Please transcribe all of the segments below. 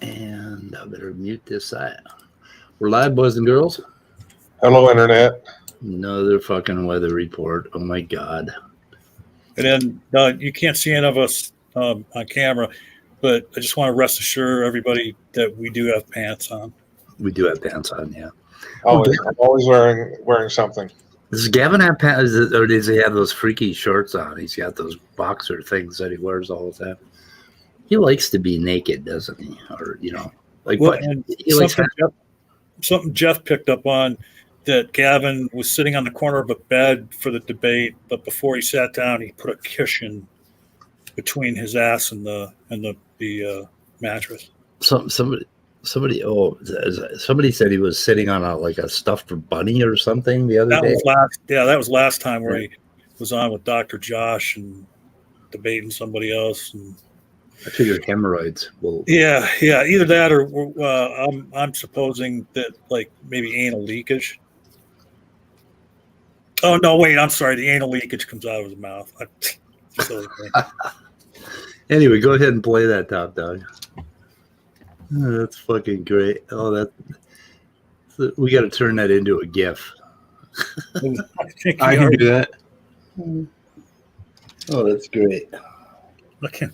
And I better mute this side. We're live, boys and girls. Hello, Internet. Another fucking weather report. Oh, my God. And then you can't see any of us on camera, but I just want to rest assure everybody that we do have pants on. We do have pants on, yeah. Always, I'm always wearing something. Does Gavin have pants, or does he have those freaky shorts on? He's got those boxer things that he wears all the time. He likes to be naked, doesn't he? Or, you know, like well, what? He likes something Jeff picked up on, that Gavin was sitting on the corner of a bed for the debate, but before he sat down, he put a cushion between his ass and the mattress. Somebody said he was sitting on a stuffed bunny or something the other day. That was last time where he was on with Dr. Josh and debating somebody else. And I figured hemorrhoids. Yeah. Either that or I'm supposing that like maybe anal leakage. Oh no! Wait, I'm sorry. The anal leakage comes out of his mouth. Anyway, go ahead and play that top dog. Oh, that's fucking great. Oh, we got to turn that into a GIF. I can do that. Oh, that's great. Okay.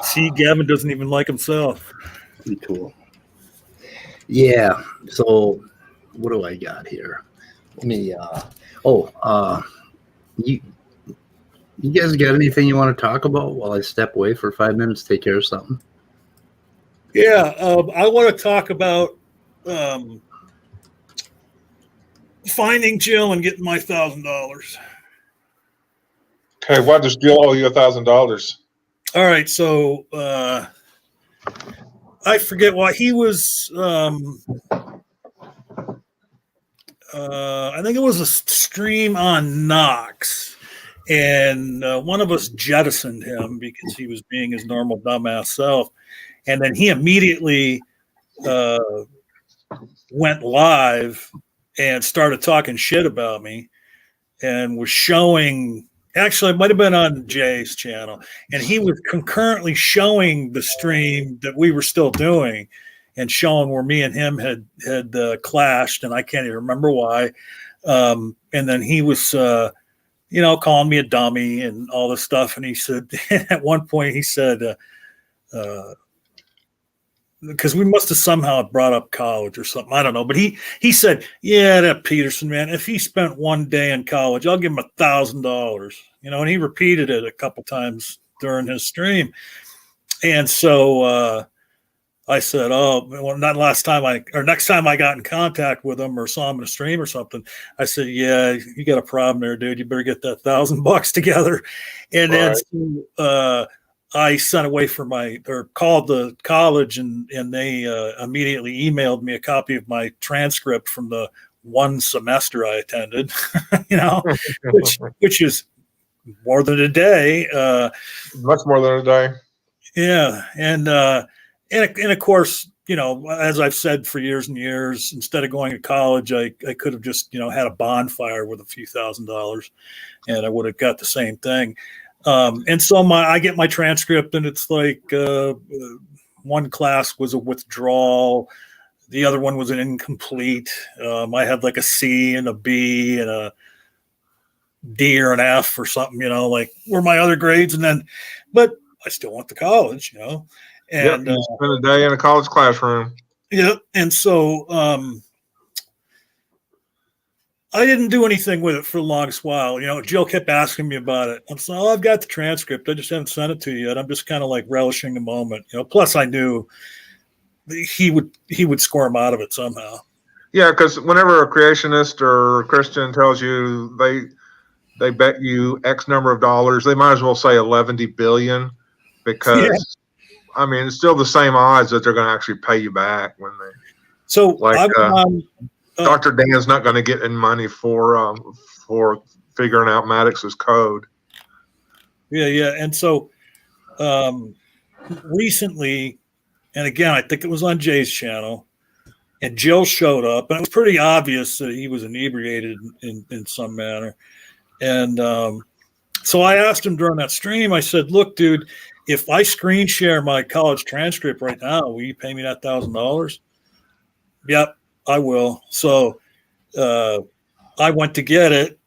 See, Gavin doesn't even like himself. Pretty cool. Yeah. So, what do I got here? Let me. You guys got anything you want to talk about while I step away for 5 minutes, take care of something? Yeah, I want to talk about finding Jill and getting my $1,000. Okay, why does Jill owe you $1,000? All right, so I forget why he was. I think it was a stream on Knox, and one of us jettisoned him because he was being his normal dumbass self, and then he immediately went live and started talking shit about me, and was showing. Actually, it might have been on Jay's channel, and he was concurrently showing the stream that we were still doing, and showing where me and him had clashed, and I can't even remember why. And then he was, calling me a dummy and all this stuff. And he said, at one point, he said, because we must have somehow brought up college or something, I don't know. But he said, yeah, that Peterson man, if he spent one day in college, I'll give him $1,000. And he repeated it a couple times during his stream. And so I said, oh, well, not next time I got in contact with him or saw him in a stream or something, I said, yeah, you got a problem there, dude. You better get that $1,000 together. And right. Then I sent away called the college and they immediately emailed me a copy of my transcript from the one semester I attended, which is more than a day. Much more than a day. Yeah. And of course, as I've said for years and years, instead of going to college, I could have just, had a bonfire with a few $1,000 and I would have got the same thing. And so I get my transcript and it's like one class was a withdrawal. The other one was an incomplete. I had like a C and a B and a D or an F or something, like were my other grades. But I still went to college, And you spent a day in a college classroom. Yeah, and so I didn't do anything with it for the longest while. Jill kept asking me about it. I'm saying, I've got the transcript. I just haven't sent it to you yet. I'm just kind of like relishing the moment. Plus I knew he would squirm out of it somehow. Yeah, because whenever a creationist or a Christian tells you they bet you X number of dollars, they might as well say 11 billion because. Yeah. I mean, it's still the same odds that they're going to actually pay you back when they. So, Dr. Dan's not going to get any money for figuring out Maddox's code. Yeah, and so recently, and again, I think it was on Jay's channel, and Jill showed up, and it was pretty obvious that he was inebriated in some manner, and so I asked him during that stream. I said, "Look, dude." if I screen share my college transcript right now, will you pay me that $1,000? Yep, I will. So I went to get it,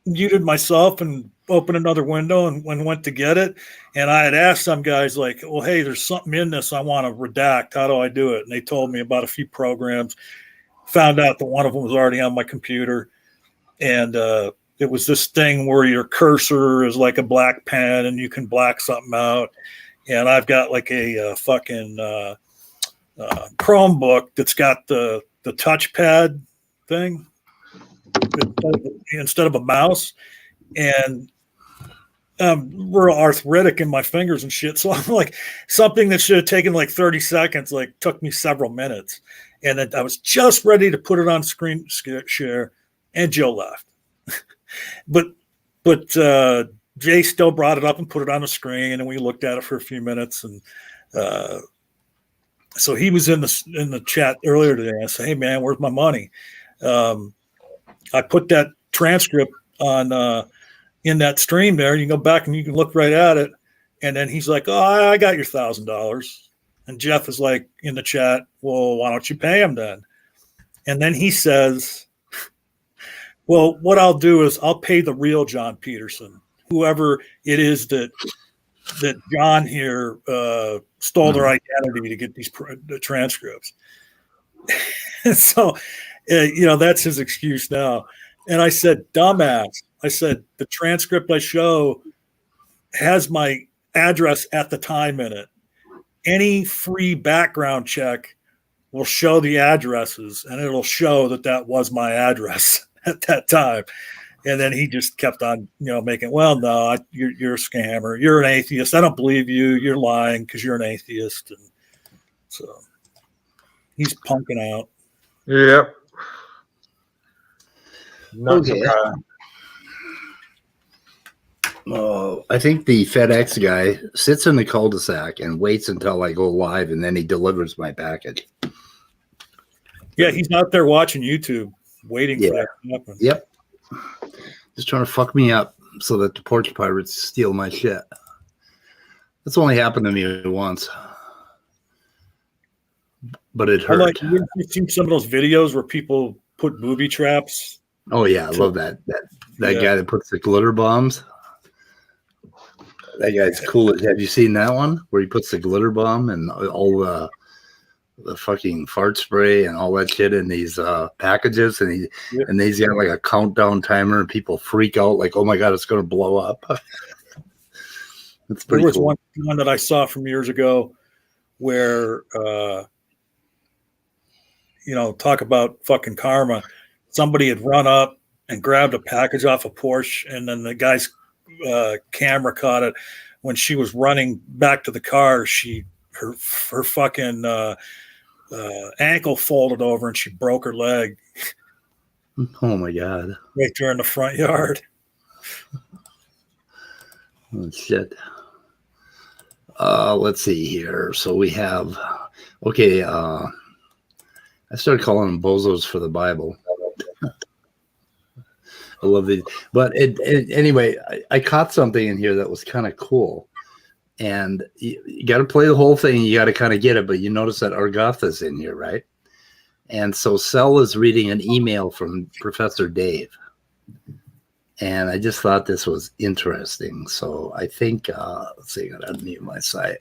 muted myself and opened another window and went to get it. And I had asked some guys like, well, hey, there's something in this I want to redact. How do I do it? And they told me about a few programs. Found out that one of them was already on my computer. And it was this thing where your cursor is like a black pen and you can black something out. And I've got like a fucking Chromebook that's got the touchpad thing instead of a mouse. And we're arthritic in my fingers and shit. So I'm like, something that should have taken like 30 seconds, like took me several minutes. And then I was just ready to put it on screen share, and Joe left. but Jay still brought it up and put it on the screen, and we looked at it for a few minutes. And so he was in the chat earlier today. I said, hey man, where's my money? I put that transcript on in that stream there. You can go back and you can look right at it. And then he's like, oh, I got your $1,000. And Jeff is like in the chat, well, why don't you pay him then? And then he says, well, what I'll do is I'll pay the real John Peterson, whoever it is that John here stole their identity to get these the transcripts. So, that's his excuse now. And I said, dumbass. I said, the transcript I show has my address at the time in it. Any free background check will show the addresses, and it'll show that was my address at that time. And then he just kept on, making, well, no, you're a scammer. You're an atheist. I don't believe you. You're lying because you're an atheist. And so he's punking out. Yep. Okay. I think the FedEx guy sits in the cul-de-sac and waits until I go live, and then he delivers my package. Yeah, he's out there watching YouTube, waiting for that to happen. Yep. Just trying to fuck me up so that the porch pirates steal my shit. That's only happened to me once. But it hurt. You've seen some of those videos where people put booby traps. Oh, yeah. I love that. That guy that puts the glitter bombs. That guy's cool. Have you seen that one where he puts the glitter bomb and all the fucking fart spray and all that shit in these packages, and he's got like a countdown timer, and people freak out like, oh my god, it's going to blow up. It's pretty There was cool. one that I saw from years ago where talk about fucking karma. Somebody had run up and grabbed a package off a Porsche, and then the guy's camera caught it when she was running back to the car. Her fucking ankle folded over and she broke her leg. Oh my god! Right there in the front yard. Oh shit. Let's see here. So we have I started calling them Bozos for the Bible. I love these, but anyway, I caught something in here that was kind of cool, and you got to play the whole thing. You got to kind of get it, but you notice that Argatha's in here, right? And so Cell is reading an email from Professor Dave, and I just thought this was interesting. So I think let's see, I got to unmute my site.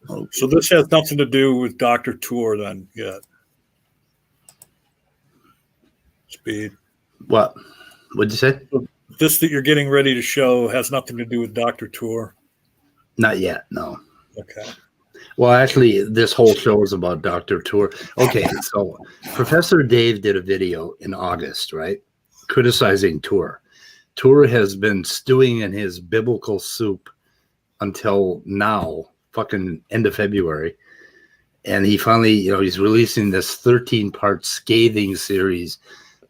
Okay. So this has nothing to do with Dr. Tour then yet. Speed. What? What'd you say? This that you're getting ready to show has nothing to do with Dr. Tour. Not yet, no. Okay. Well, actually, this whole show is about Dr. Tour. Okay, so Professor Dave did a video in August, right? Criticizing Tour. Tour has been stewing in his biblical soup until now, fucking end of February. And he finally, he's releasing this 13-part scathing series,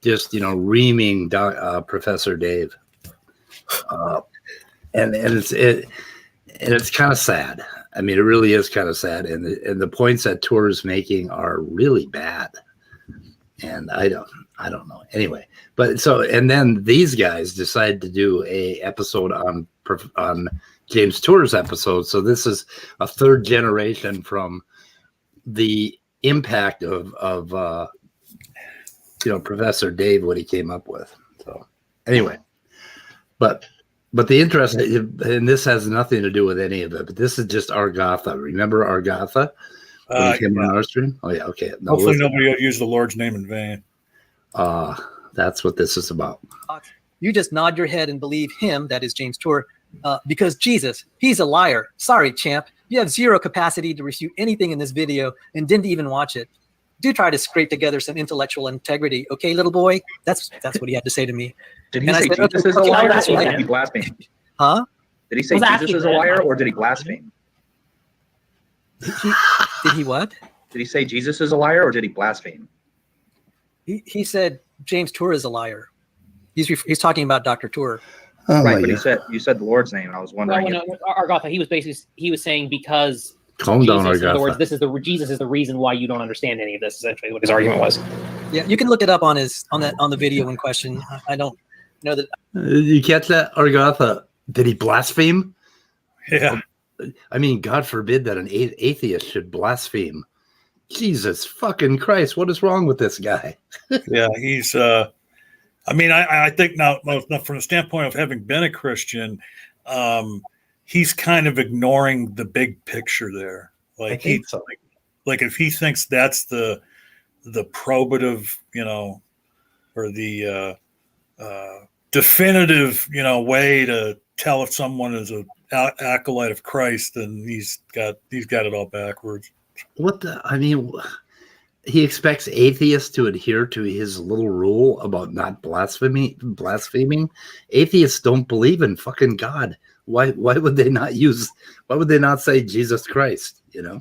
just, reaming Professor Dave. And it's kind of sad. I mean, it really is kind of sad. And the points that Tour is making are really bad. And I don't know. Anyway, but and then these guys decide to do a episode on James Tour's episode. So this is a third generation from the impact of Professor Dave, what he came up with. So anyway, but the interest, and this has nothing to do with any of it, but this is just Argatha. Remember Argatha? When he came on our stream? Oh, yeah. Okay. No, hopefully nobody will use the Lord's name in vain. That's what this is about. You just nod your head and believe him, that is James Tour, because Jesus, he's a liar. Sorry, champ. You have zero capacity to refute anything in this video and didn't even watch it. Do try to scrape together some intellectual integrity, okay, little boy? That's what he had to say to me. Did he say Jesus is a liar, or did he blaspheme? Huh? Did he say Jesus is a liar, or did he blaspheme? Did he what? Did he say Jesus is a liar, or did he blaspheme? He said James Tour is a liar. He's talking about Dr. Tour. Oh, right, but you said the Lord's name, and I was wondering. No, Argatha, he was saying because calm down, Jesus, in other words, Argatha. Jesus is the reason why you don't understand any of this. Essentially, what his argument was. Yeah, you can look it up on the video in question. I don't know that. You catch that, Argatha? Did he blaspheme? Yeah. I mean, God forbid that an atheist should blaspheme. Jesus fucking Christ, what is wrong with this guy? Yeah, he's. I mean, I think now from the standpoint of having been a Christian, he's kind of ignoring the big picture there. Like like if he thinks that's the probative, or the definitive, way to tell if someone is a acolyte of Christ, then he's got it all backwards. He expects atheists to adhere to his little rule about not blaspheming. Atheists don't believe in fucking God. Why would they not say Jesus Christ? Yeah.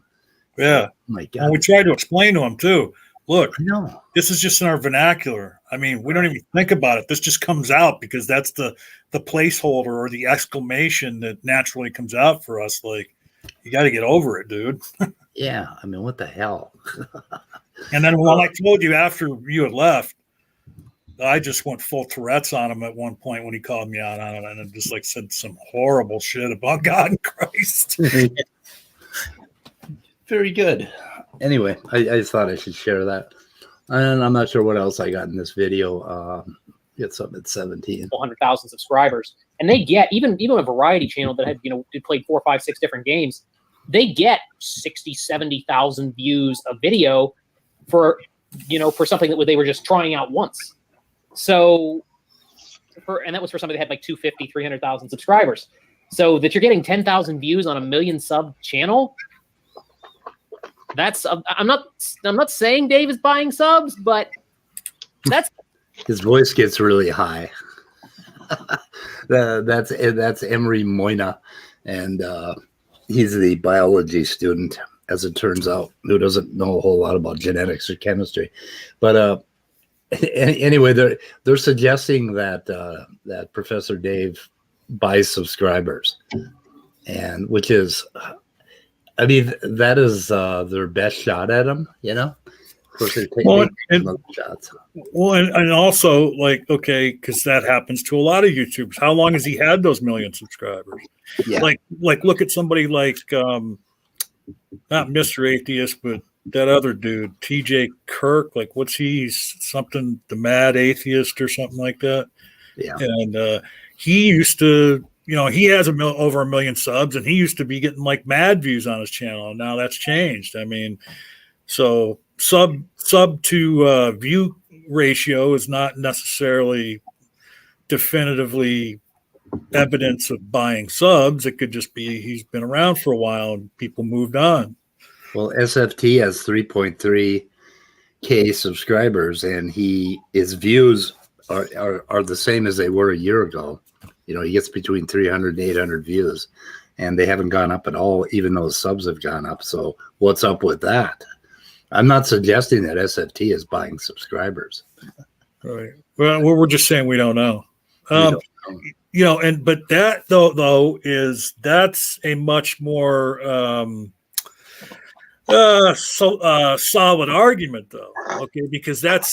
Oh my God. And we tried to explain to him too. Look, No. this is just in our vernacular. I mean, we don't even think about it. This just comes out because that's the placeholder or the exclamation that naturally comes out for us. Like, you got to get over it, dude. Yeah. I mean, what the hell? And then when I told you after you had left, I just went full Tourette's on him at one point when he called me out on it, and I just said some horrible shit about God and Christ. Very good. Anyway, I just thought I should share that. And I'm not sure what else I got in this video. It's up at 17. 100,000 subscribers, and they get even a variety channel that had played 4, 5, 6 different games. They get 60, 70,000 views a video for something that they were just trying out once. So, and that was for somebody that had like 250, 300,000 subscribers. So that you're getting 10,000 views on a 1 million sub channel. That's I'm not saying Dave is buying subs, but that's his voice gets really high. That's Emery Moyna, and he's the biology student, as it turns out, who doesn't know a whole lot about genetics or chemistry. But anyway, they're suggesting that Professor Dave buys subscribers, and which is, I mean, that is their best shot at him, Of course, they're taking shots. Well, and also, because that happens to a lot of YouTubers. How long has he had those 1 million subscribers? Yeah. Like look at somebody like not Mr. Atheist, but that other dude, TJ Kirk. Like, what's he? Something, the Mad Atheist or something like that. Yeah. And he used to, he has over 1 million subs, and he used to be getting mad views on his channel. And now that's changed. I mean, so sub to view ratio is not necessarily definitively evidence of buying subs. It could just be he's been around for a while and people moved on. Well, SFT has 3.3K subscribers, and his views are the same as they were a year ago. He gets between 300 and 800 views, and they haven't gone up at all, even though subs have gone up. So what's up with that? I'm not suggesting that SFT is buying subscribers. Right. Well, we're just saying we don't know. But that though that's a much more solid argument, though. Okay, because that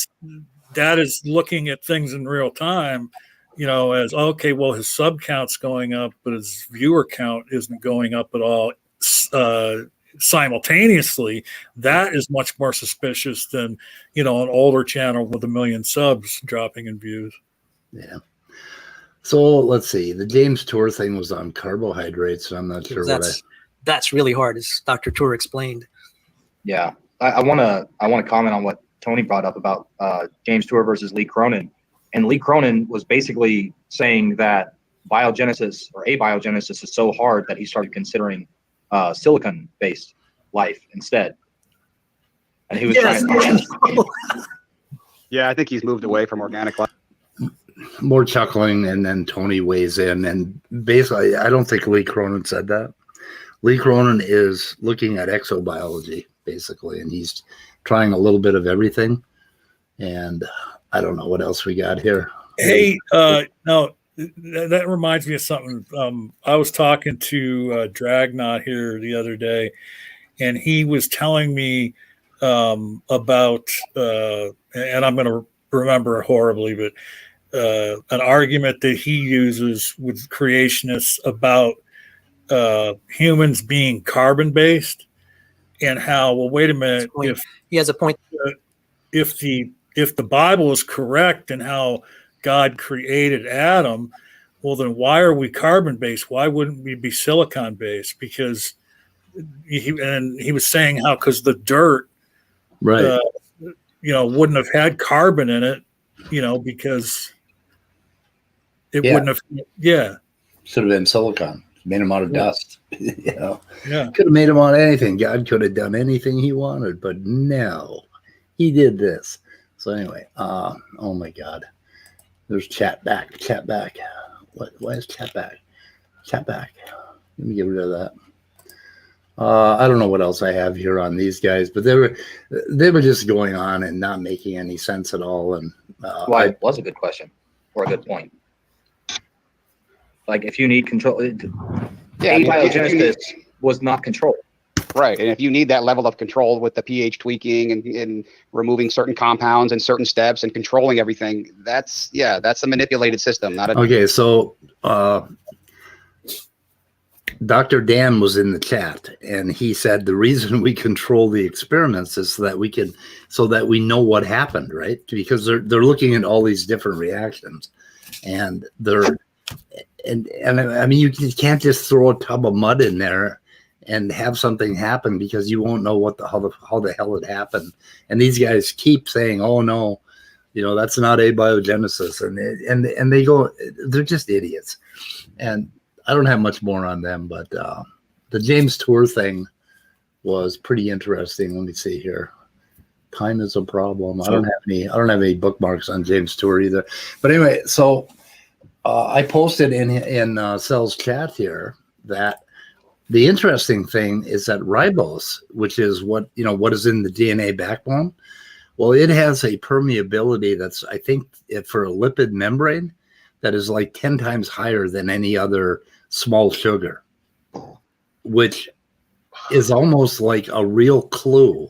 is looking at things in real time as okay, well, his sub count's going up, but his viewer count isn't going up at all simultaneously. That is much more suspicious than an older channel with 1 million subs dropping in views. Yeah. So let's see. The James Tour thing was on carbohydrates. So I'm not sure that's really hard, as Dr. Tour explained. Yeah, I want to comment on what Tony brought up about James Tour versus Lee Cronin. And Lee Cronin was basically saying that biogenesis or abiogenesis is so hard that he started considering silicon-based life instead. And he was trying. Yeah, I think he's moved away from organic life. More chuckling, and then Tony weighs in, and basically, I don't think Lee Cronin said that. Lee Cronin is looking at exobiology, basically, and he's trying a little bit of everything. And I don't know what else we got here. Hey, no, that reminds me of something. I was talking to Dragnot here the other day, and he was telling me about, and I'm going to remember it horribly, but an argument that he uses with creationists about humans being carbon-based, and how, well, wait a minute, if he has a point, if the Bible is correct and how God created Adam, well, then why are we carbon-based? Why wouldn't we be silicon-based? Because he was saying how, because the dirt, right, wouldn't have had carbon in it, because it wouldn't have, should have been silicon. Made him out of dust. Yeah. Could have made him out of anything. God could have done anything he wanted, but no, he did this. So anyway, oh my God, there's chat back. Why is chat back? Let me get rid of that. I don't know what else I have here on these guys, but they were just going on and not making any sense at all. And well, it was a good question or a good point. Like, if you need control, abiogenesis was not controlled. Right, and if you need that level of control with the pH tweaking and removing certain compounds and certain steps and controlling everything, that's a manipulated system. Okay, so Dr. Dan was in the chat, and he said the reason we control the experiments is so that we know what happened, right? Because they're looking at all these different reactions, and and I mean, you can't just throw a tub of mud in there and have something happen, because you won't know how the hell it happened. And these guys keep saying, "Oh no, that's not abiogenesis," and they go, they're just idiots. And I don't have much more on them, but the James Tour thing was pretty interesting. Let me see here. Time is a problem. I don't have any bookmarks on James Tour either. But anyway, so I posted in Cell's chat here that the interesting thing is that ribose, which is what is in the DNA backbone, well, it has a permeability that's, I think, for a lipid membrane, that is like 10 times higher than any other small sugar, which is almost like a real clue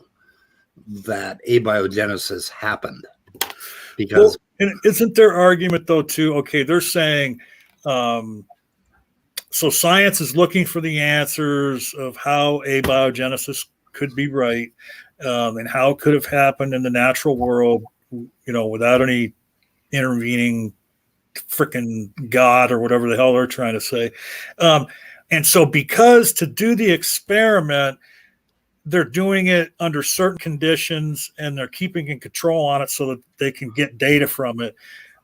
that abiogenesis happened. Because and isn't their argument, though, too, okay, they're saying, so science is looking for the answers of how abiogenesis could be right, and how it could have happened in the natural world, without any intervening freaking God or whatever the hell they're trying to say. And so, because to do the experiment, they're doing it under certain conditions, and they're keeping in control on it so that they can get data from it.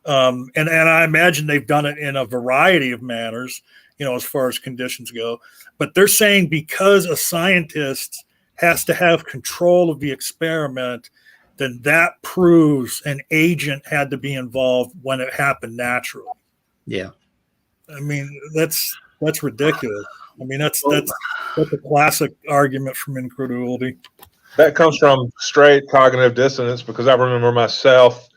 And I imagine they've done it in a variety of manners, as far as conditions go. But they're saying because a scientist has to have control of the experiment, then that proves an agent had to be involved when it happened naturally. Yeah. I mean, that's ridiculous. I mean, that's a classic argument from incredulity. That comes from straight cognitive dissonance, because I remember myself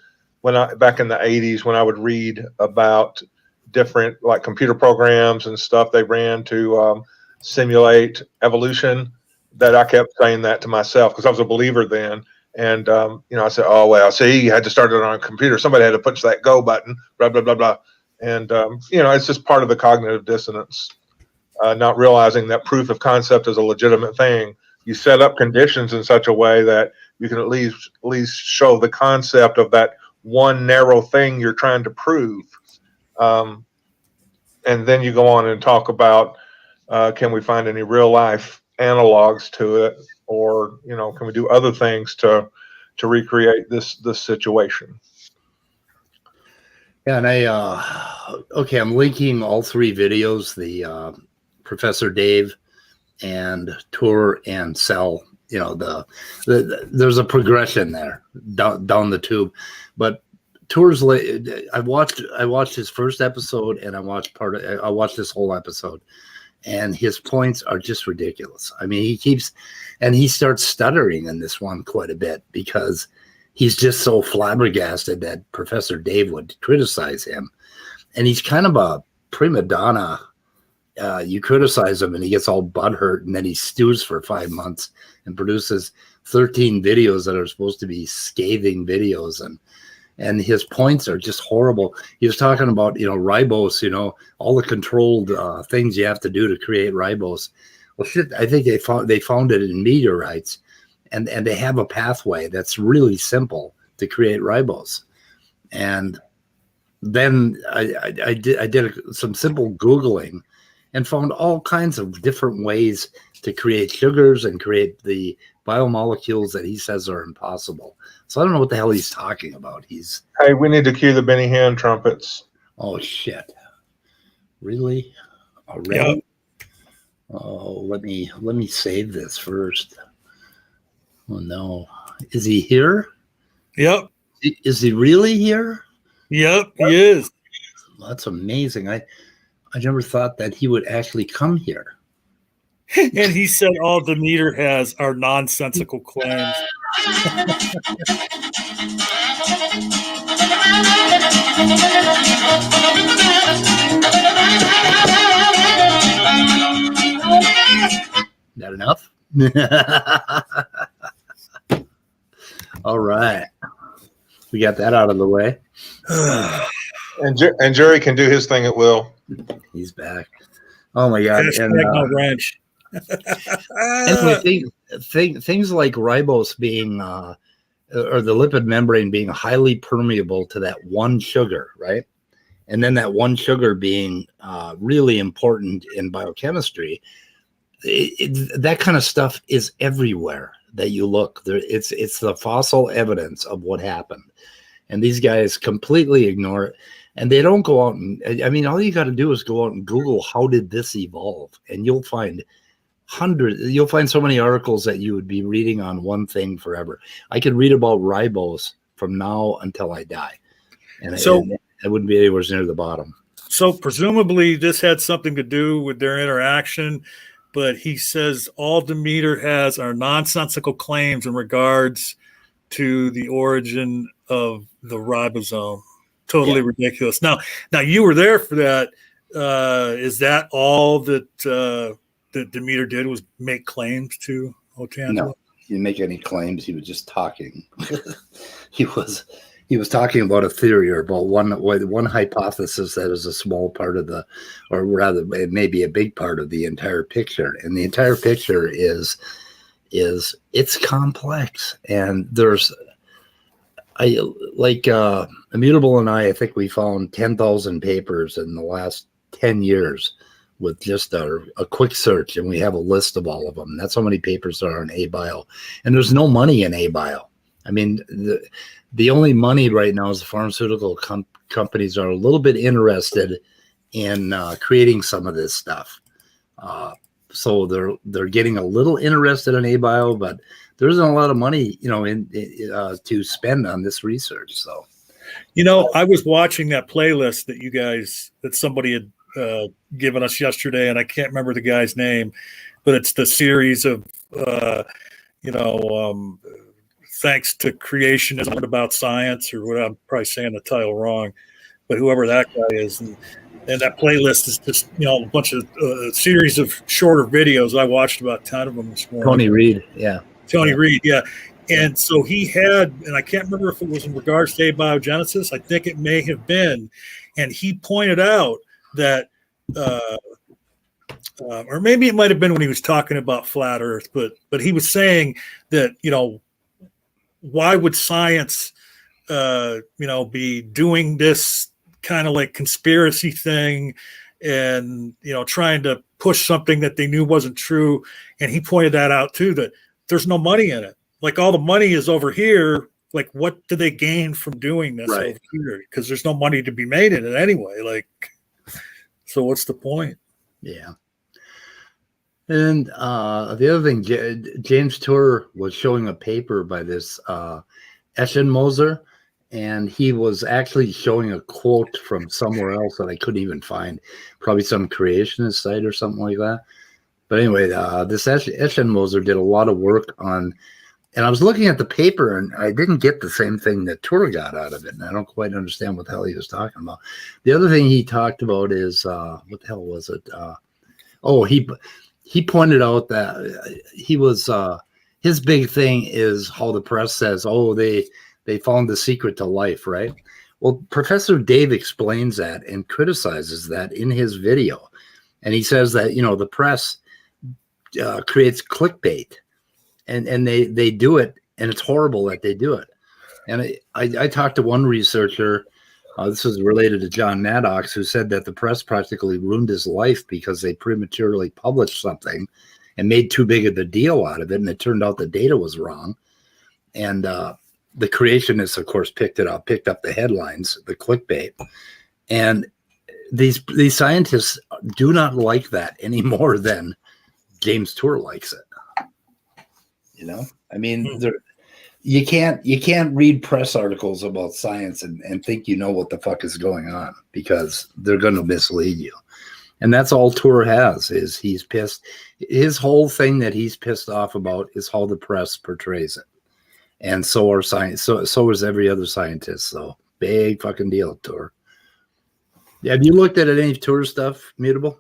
back in the 80s when I would read about different like computer programs and stuff they ran to simulate evolution, that I kept saying that to myself because I was a believer then. And, I said, oh, well, see, you had to start it on a computer. Somebody had to push that go button, blah, blah, blah, blah. And it's just part of the cognitive dissonance, not realizing that proof of concept is a legitimate thing. You set up conditions in such a way that you can at least show the concept of that one narrow thing you're trying to prove. And then you go on and talk about, can we find any real life analogs to it, or can we do other things to recreate this situation? Yeah, and I'm linking all three videos: the Professor Dave and Tour and Cell. There's a progression there down the tube, but Tour's I watched his first episode, and I watched this whole episode, and his points are just ridiculous. I mean, he starts stuttering in this one quite a bit because he's just so flabbergasted that Professor Dave would criticize him, and he's kind of a prima donna. You criticize him and he gets all butthurt, and then he stews for 5 months and produces 13 videos that are supposed to be scathing videos, and his points are just horrible. He was talking about ribose, all the controlled things you have to do to create ribose. Well, shit, I think they found it in meteorites, and they have a pathway that's really simple to create ribose. And then I did some simple Googling and found all kinds of different ways to create sugars and create the biomolecules that he says are impossible. So I don't know what the hell he's talking about. Hey, we need to cue the Benny Hinn trumpets. Oh, shit. Really? Already? Yep. Oh, let me save this first. Oh, no. Is he here? Yep. Is he really here? Yep, he is. That's amazing. I never thought that he would actually come here. And he said all Demeter has are nonsensical claims. That enough? All right. We got that out of the way. And Jerry can do his thing at will. He's back. Oh my God! No wrench. Anyway, things like ribose being, or the lipid membrane being highly permeable to that one sugar, right? And then that one sugar being really important in biochemistry. That kind of stuff is everywhere that you look. It's the fossil evidence of what happened, and these guys completely ignore it. And they don't go out all you got to do is go out and Google, how did this evolve? And you'll find so many articles that you would be reading on one thing forever. I could read about ribose from now until I die. And I wouldn't be anywhere near the bottom. So presumably this had something to do with their interaction, but he says all Demeter has are nonsensical claims in regards to the origin of the ribosome. Totally ridiculous. Now you were there for that. Is that all that Demeter did was make claims to Otangelo? No, he didn't make any claims. He was just talking. He was talking about a theory or about one hypothesis that is a small part of or rather, it may be a big part of the entire picture. And the entire picture is it's complex, and there's. Immutable and I think we found 10,000 papers in the last 10 years with just a quick search, and we have a list of all of them. That's how many papers there are in ABio. And there's no money in ABio. I mean, the only money right now is the pharmaceutical companies are a little bit interested in creating some of this stuff. So they're getting a little interested in ABio, but there isn't a lot of money, to spend on this research. So, I was watching that playlist that somebody had given us yesterday, and I can't remember the guy's name, but it's the series of, thanks to creationism about science, or what I'm probably saying the title wrong, but whoever that guy is. And that playlist is just, a bunch of series of shorter videos. I watched about 10 of them this morning. Tony Reed. Yeah. Tony Reed, yeah. And so he had, and I can't remember if it was in regards to abiogenesis. I think it may have been. and he pointed out that, or maybe it might have been when he was talking about flat Earth, but he was saying that, why would science, be doing this kind of like conspiracy thing and, trying to push something that they knew wasn't true. And he pointed that out too, that there's no money in it. Like all the money is over here. Like, what do they gain from doing this over here? Because there's no money to be made in it anyway. Like, so what's the point? Yeah. And the other thing, James Tour was showing a paper by this Eschenmoser, and he was actually showing a quote from somewhere else that I couldn't even find, probably some creationist site or something like that. But anyway, this Eschenmoser did a lot of work on, and I was looking at the paper, and I didn't get the same thing that Tour got out of it, and I don't quite understand what the hell he was talking about. The other thing he talked about is, what the hell was it? He pointed out that he was his big thing is how the press says, oh, they found the secret to life, right? Well, Professor Dave explains that and criticizes that in his video. And he says that, the press creates clickbait and they do it, and it's horrible that they do it. And I talked to one researcher, this is related to John Maddox, who said that the press practically ruined his life because they prematurely published something and made too big of a deal out of it. And it turned out the data was wrong. And the creationists, of course, picked up the headlines, the clickbait. And these scientists do not like that any more than James Tour likes it. I mean, you can't read press articles about science and think you know what the fuck is going on, because they're going to mislead you. And that's all Tour has, is he's pissed. His whole thing that he's pissed off about is how the press portrays it. And so are science. So is every other scientist. So big fucking deal, Tour. Have you looked at any Tour stuff, Mutable?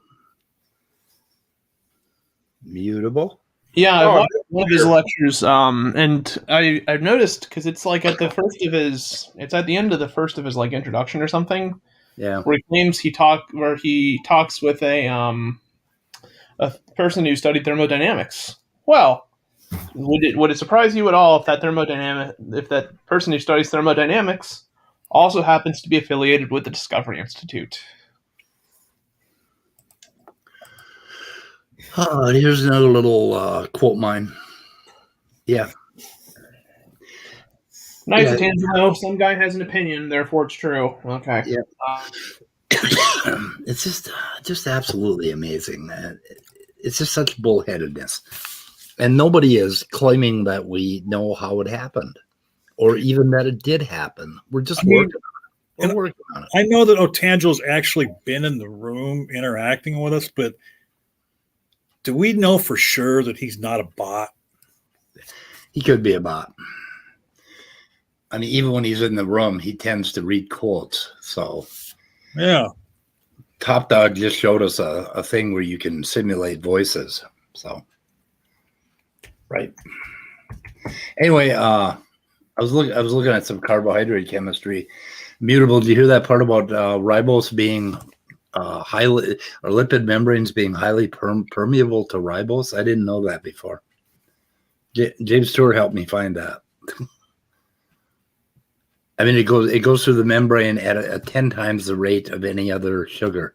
Yeah, I watched one of his lectures, and I've noticed, because it's like at the end of the first of his like introduction or something. Yeah. Where he claims he talks with a person who studied thermodynamics. Well, would it surprise you at all if that person who studies thermodynamics also happens to be affiliated with the Discovery Institute? Here's another little quote mine. Yeah. Nice, Otangelo. Some guy has an opinion, therefore it's true. Okay. Yeah. It's just absolutely amazing, man. It's just such bullheadedness. And nobody is claiming that we know how it happened, or even that it did happen. We're just working on it. We're working on it. I know that Otangelo's actually been in the room interacting with us, but do we know for sure that he's not a bot? He could be a bot. I mean, even when he's in the room, he tends to read quotes. So, yeah. Top Dog just showed us a thing where you can simulate voices. So, right. Anyway, I was looking at some carbohydrate chemistry. Mutable, did you hear that part about ribose being highly, or lipid membranes being highly permeable to ribose? I didn't know that before. James Stewart helped me find that. I mean, it goes through the membrane at a 10 times the rate of any other sugar,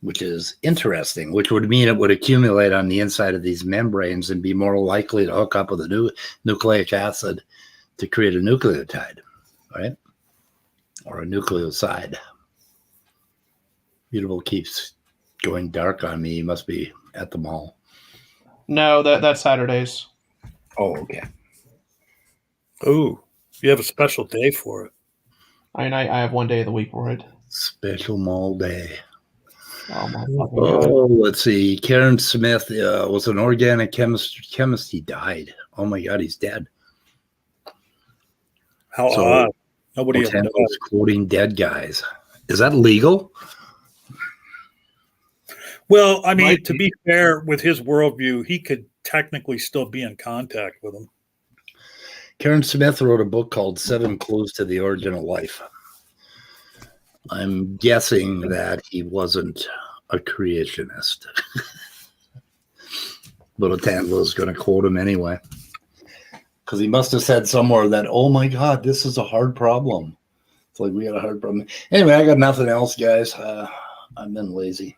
which is interesting, which would mean it would accumulate on the inside of these membranes and be more likely to hook up with a new nucleic acid to create a nucleotide, right? Or a nucleoside. Mutable keeps going dark on me. He must be at the mall. No, that's Saturdays. Oh, okay. Oh, you have a special day for it. I mean, I have one day of the week for it. Special mall day. Oh, my let's see. Karen Smith was an organic chemist. He died. Oh my God, he's dead. How odd. Nobody was quoting dead guys. Is that legal? Well, I mean, to be fair, with his worldview, he could technically still be in contact with him. Karen Smith wrote a book called 7 Clues to the Origin of Life. I'm guessing that he wasn't a creationist. But Otangelo's going to quote him anyway. Because he must have said somewhere that, oh my God, this is a hard problem. It's like, we got a hard problem. Anyway, I got nothing else, guys. I've been lazy.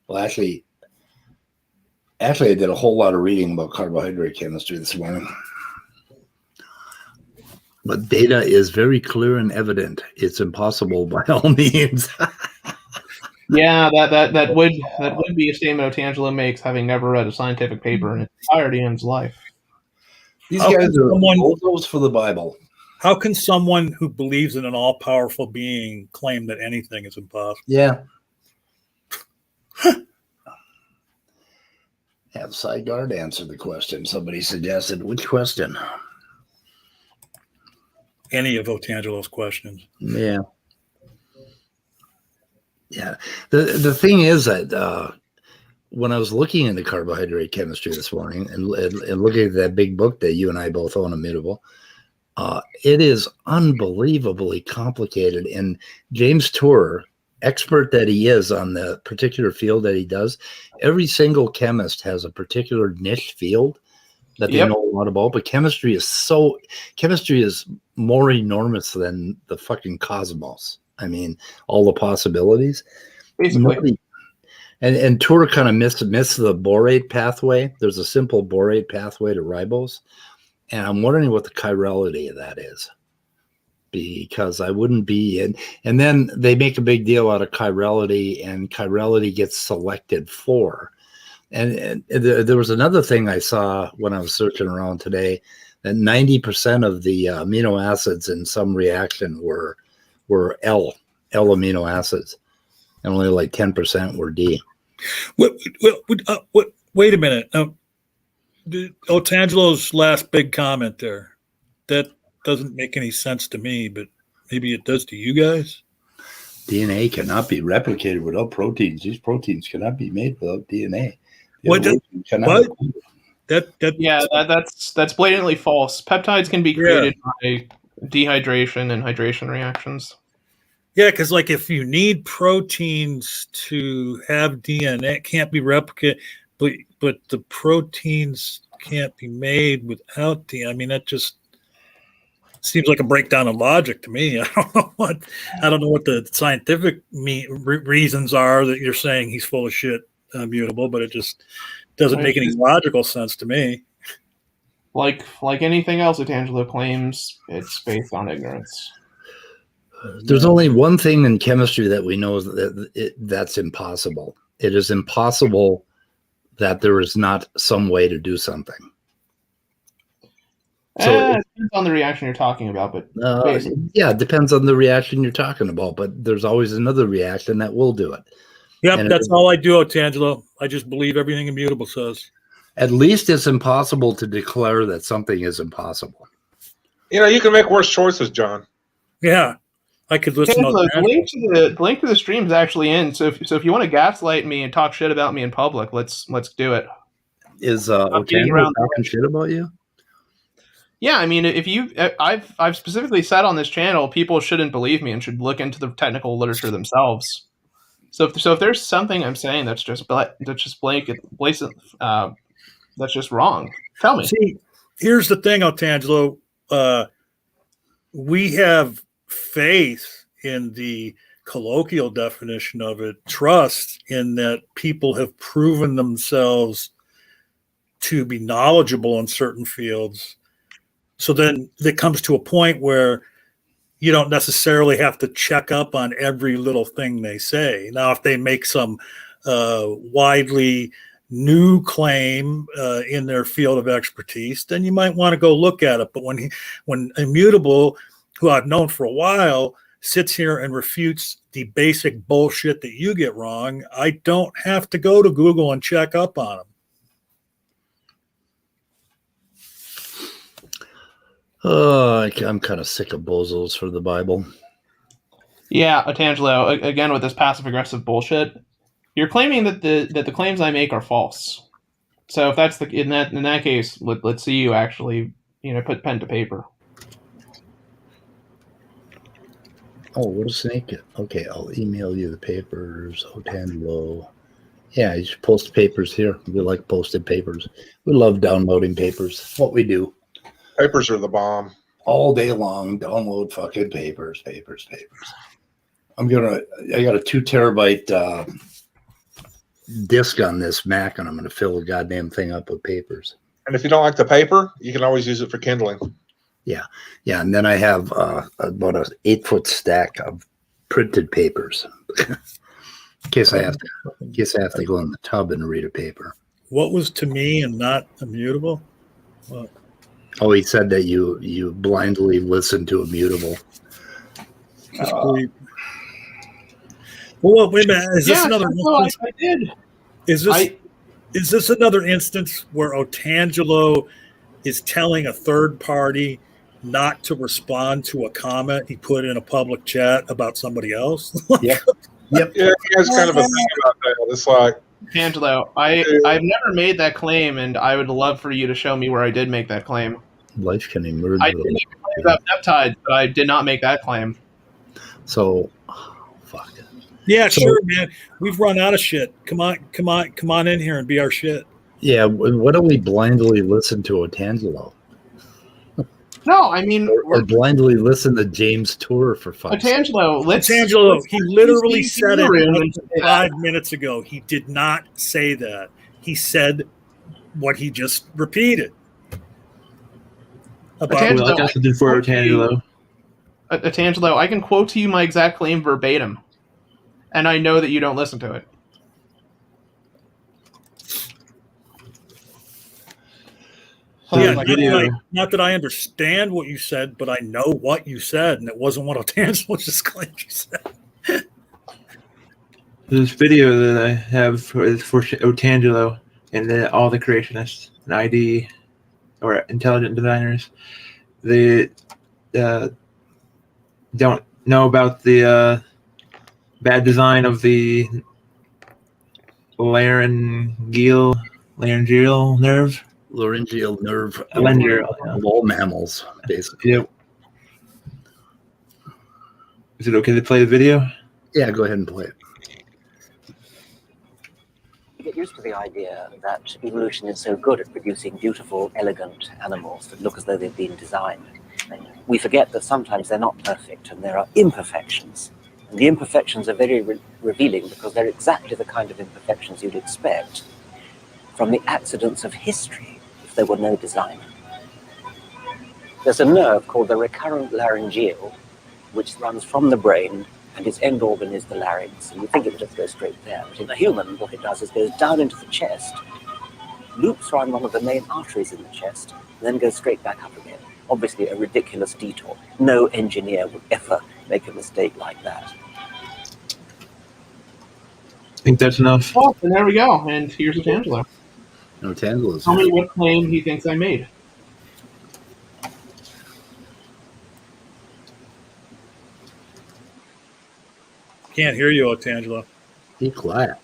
Well, actually, I did a whole lot of reading about carbohydrate chemistry this morning. But data is very clear and evident. It's impossible by all means. Yeah, that would be a statement Otangelo makes, having never read a scientific paper in its entirety in his life. These guys are bozos for the Bible. How can someone who believes in an all-powerful being claim that anything is impossible? Yeah. Have Sygard answer the question. Somebody suggested. Which question? Any of Otangelo's questions. Yeah. Yeah. The thing is that when I was looking into carbohydrate chemistry this morning and looking at that big book that you and I both own, Immutable, it is unbelievably complicated. And James Tour, expert that he is on the particular field that he does, every single chemist has a particular niche field that they know a lot about. But chemistry is more enormous than the fucking cosmos. I mean, all the possibilities. Basically. And Tour kind of missed the borate pathway. There's a simple borate pathway to ribose. And I'm wondering what the chirality of that is. Because I wouldn't be in. And then they make a big deal out of chirality, and chirality gets selected for. And there was another thing I saw when I was searching around today, that 90% of the amino acids in some reaction were L amino acids, and only like 10% were D. Wait a minute. Otangelo's last big comment there, that doesn't make any sense to me, but maybe it does to you guys. DNA cannot be replicated without proteins. These proteins cannot be made without DNA. What? That's blatantly false. Peptides can be created by dehydration and hydration reactions. Yeah, because like if you need proteins to have DNA, it can't be replicated, but the proteins can't be made without DNA. I mean, that just seems like a breakdown of logic to me. I don't know what the scientific reasons are that you're saying he's full of shit, Immutable, but it just doesn't make any logical sense to me. Like anything else Otangelo claims, it's based on ignorance. There's only one thing in chemistry that we know that's impossible. It is impossible that there is not some way to do something. So it depends on the reaction you're talking about, but it depends on the reaction you're talking about. But there's always another reaction that will do it. Yep, that's all I do, Otangelo. I just believe everything Immutable says. At least it's impossible to declare that something is impossible. You know, you can make worse choices, John. Yeah, I could listen. The link to the stream is actually in. So if you want to gaslight me and talk shit about me in public, let's do it. Is Otangelo talking shit about you? Yeah, I mean, I've specifically said on this channel, people shouldn't believe me and should look into the technical literature themselves. So if there's something I'm saying that's just blatant, that's just wrong, tell me. See, here's the thing, Otangelo. We have faith in the colloquial definition of it, trust in that people have proven themselves to be knowledgeable in certain fields. So then it comes to a point where you don't necessarily have to check up on every little thing they say. Now, if they make some widely new claim in their field of expertise, then you might want to go look at it. But when Immutable, who I've known for a while, sits here and refutes the basic bullshit that you get wrong, I don't have to go to Google and check up on him. I'm kind of sick of bozos for the Bible. Yeah, Otangelo, again with this passive-aggressive bullshit, you're claiming that the claims I make are false. So if that's in that case, let's see you actually put pen to paper. Oh, what a snake. Okay, I'll email you the papers. Otangelo. Yeah, you should post papers here. We like posted papers. We love downloading papers. What we do Papers are the bomb. all day long. Download fucking papers. I got a 2 terabyte disk on this Mac, and I'm gonna fill the goddamn thing up with papers. And if you don't like the paper, you can always use it for kindling. Yeah, and then I have about an 8-foot stack of printed papers. in case I have to go in the tub and read a paper. What was to me and not immutable? Well, Oh, he said that you blindly listen to Immutable. well, wait a minute. Is this another instance? I did. Is this another instance where Otangelo is telling a third party not to respond to a comment he put in a public chat about somebody else? Yep. Yeah, he has kind of a thing about that. It's like, Angelo, I've never made that claim, and I would love for you to show me where I did make that claim. Life can emerge. I didn't even claim about peptides, but I did not make that claim. So, fuck. Yeah, sure, man. We've run out of shit. Come on in here and be our shit. Yeah, why don't we blindly listen to Otangelo? No, I mean, Or blindly listen to James Tour for 5 seconds. Otangelo, he literally let's said use it the 5 minutes ago. He did not say that. He said what he just repeated. Otangelo, Well, I got something for Otangelo. Otangelo, I can quote to you my exact claim verbatim, and I know that you don't listen to it. Yeah, video. not that I understand what you said, but I know what you said, and it wasn't what Otangelo just claimed you said. This video that I have for Otangelo and all the creationists and ID or intelligent designers, they don't know about the bad design of the laryngeal nerve. Laryngeal nerve Laryngeal, of all mammals, basically. Yep. Is it okay to play the video? Yeah, go ahead and play it. We get used to the idea that evolution is so good at producing beautiful, elegant animals that look as though they've been designed. We forget that sometimes they're not perfect and there are imperfections. And the imperfections are very revealing because they're exactly the kind of imperfections you'd expect from the accidents of history if there were no design. There's a nerve called the recurrent laryngeal, which runs from the brain, and its end organ is the larynx. And you think it would just go straight there. But in a human, what it does is goes down into the chest, loops around one of the main arteries in the chest, and then goes straight back up again. Obviously a ridiculous detour. No engineer would ever make a mistake like that. I think that's enough. Well, and there we go. And here's Otangelo. Otangelo's Tell me what claim he thinks I made. Can't hear you, Otangelo. Be quiet.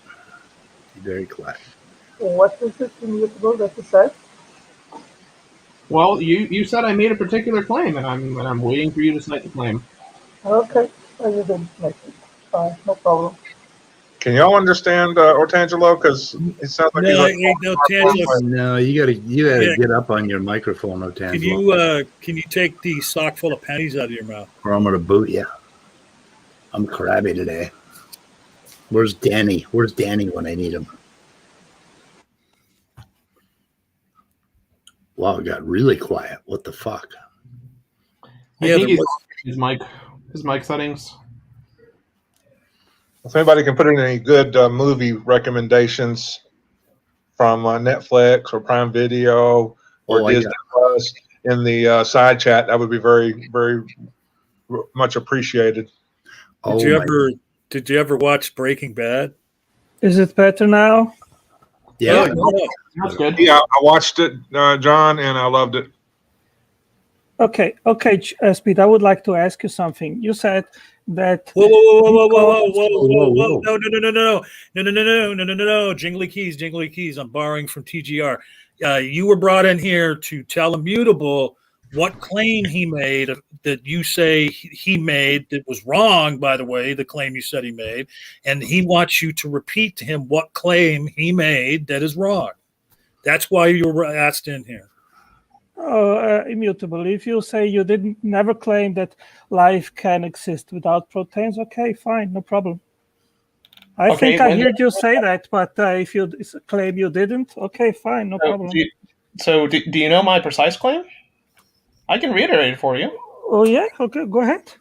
Be very quiet. What is it immutable that you said? Well, you said I made a particular claim, and I'm waiting for you to cite the claim. Okay, I didn't make it. Fine, no problem. can y'all understand Otangelo? Because it sounds like No, you gotta get up on your microphone, Otangelo. Can you take the sock full of pennies out of your mouth? Or I'm gonna boot you. I'm crabby today. Where's Danny? Where's Danny when I need him? Wow, it got really quiet. What the fuck? I think his mic settings. If anybody can put in any good movie recommendations from Netflix or Prime Video or Disney Plus in the side chat, that would be very, very much appreciated. Did you ever watch Breaking Bad? Is it better now? Yeah, That's good. Yeah, I watched it, John, and I loved it. Okay, Speed, I would like to ask you something. You said that... Whoa. No. Jingly keys. I'm borrowing from TGR. You were brought in here to tell Immutable what claim he made that you say he made that was wrong, by the way, the claim you said he made, and he wants you to repeat to him what claim he made that is wrong. That's why you were asked in here. Immutable. If you say you didn't never claim that life can exist without proteins, okay, fine, no problem. I think I heard you say that, but if you claim you didn't, okay, fine, no problem. Do you know my precise claim? I can reiterate it for you. Oh yeah, okay, go ahead.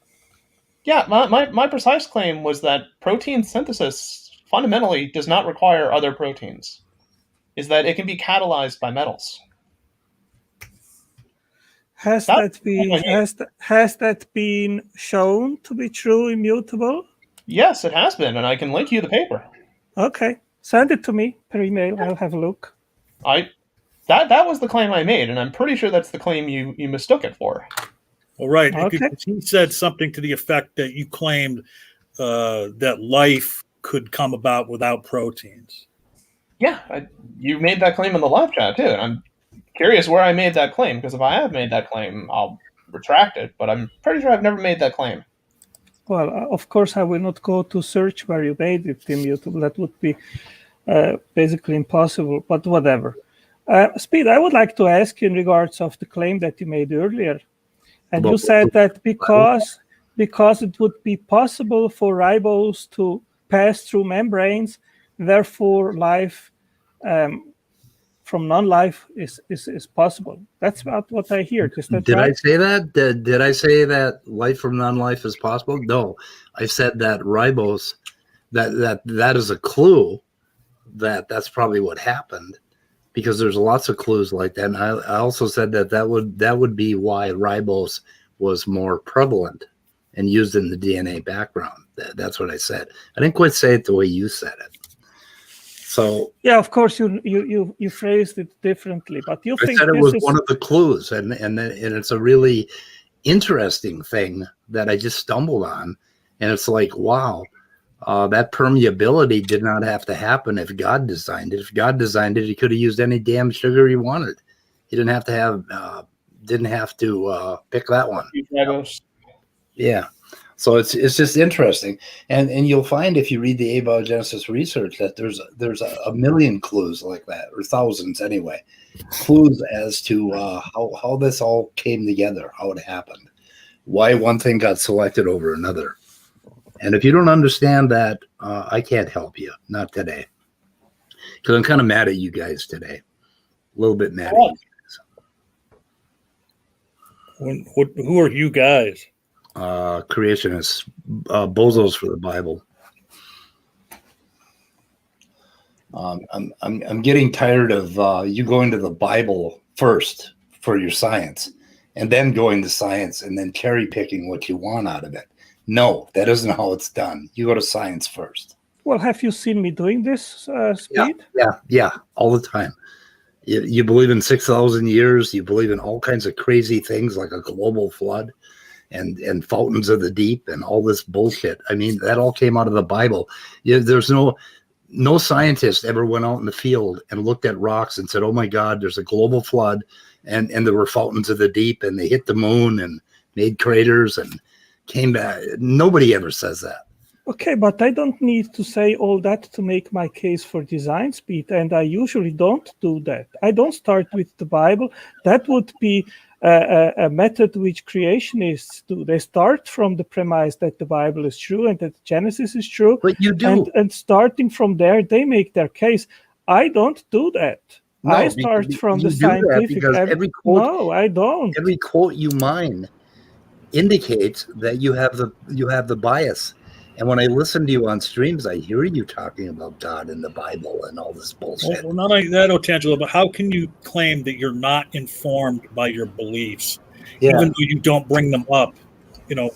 Yeah, my precise claim was that protein synthesis fundamentally does not require other proteins. Is that it can be catalyzed by metals. Has that been shown to be true, Immutable? Yes, it has been, and I can link you the paper. Okay, send it to me per email. I'll have a look. That was the claim I made, and I'm pretty sure that's the claim you mistook it for. Well, right. Okay. He said something to the effect that you claimed that life could come about without proteins. Yeah, you made that claim in the live chat too, and I'm curious where I made that claim, because if I have made that claim, I'll retract it, but I'm pretty sure I've never made that claim. Well, of course, I will not go to search where you made it, Immutable. That would be basically impossible, but whatever. Speed, I would like to ask you in regards of the claim that you made earlier. And you said that because it would be possible for ribose to pass through membranes, therefore life from non-life is possible. That's about what I hear. Is that Did right? I say that? Did I say that life from non-life is possible? No, I said that ribose, that is a clue that's probably what happened, because there's lots of clues like that. And I also said that would be why ribose was more prevalent and used in the DNA background. That's what I said. I didn't quite say it the way you said it. So yeah, of course you phrased it differently, but you think I said it this was is one of the clues, and it's a really interesting thing that I just stumbled on, and it's like, wow, that permeability did not have to happen if God designed it. If God designed it, he could have used any damn sugar he wanted. He didn't have to pick that one. Yeah. So it's just interesting, and you'll find if you read the abiogenesis research that there's a million clues like that, or thousands anyway, clues as to how this all came together, how it happened, why one thing got selected over another. And if you don't understand that, I can't help you, not today, because I'm kind of mad at you guys today, a little bit mad at you guys. Who are you guys? Creationists, Bozos for the Bible. I'm getting tired of you going to the Bible first for your science, and then going to science and then cherry picking what you want out of it. No, that isn't how it's done. You go to science first. Well, have you seen me doing this, Speed? Yeah, all the time. You believe in 6,000 years. You believe in all kinds of crazy things like a global flood and fountains of the deep and all this bullshit. I mean, that all came out of the Bible. There's no scientist ever went out in the field and looked at rocks and said, oh my God, there's a global flood and there were fountains of the deep and they hit the moon and made craters and came back. Nobody ever says that. Okay, but I don't need to say all that to make my case for design, Speed, and I usually don't do that. I don't start with the Bible. That would be a method which creationists do. They start from the premise that the Bible is true and that Genesis is true. But you do. And starting from there, they make their case. I don't do that. No, I start from the scientific. Every quote, no, I don't. Every quote you mine indicates that you have the bias. And when I listen to you on streams, I hear you talking about God and the Bible and all this bullshit. Well, not like that, Otangelo, but how can you claim that you're not informed by your beliefs, even though you don't bring them up,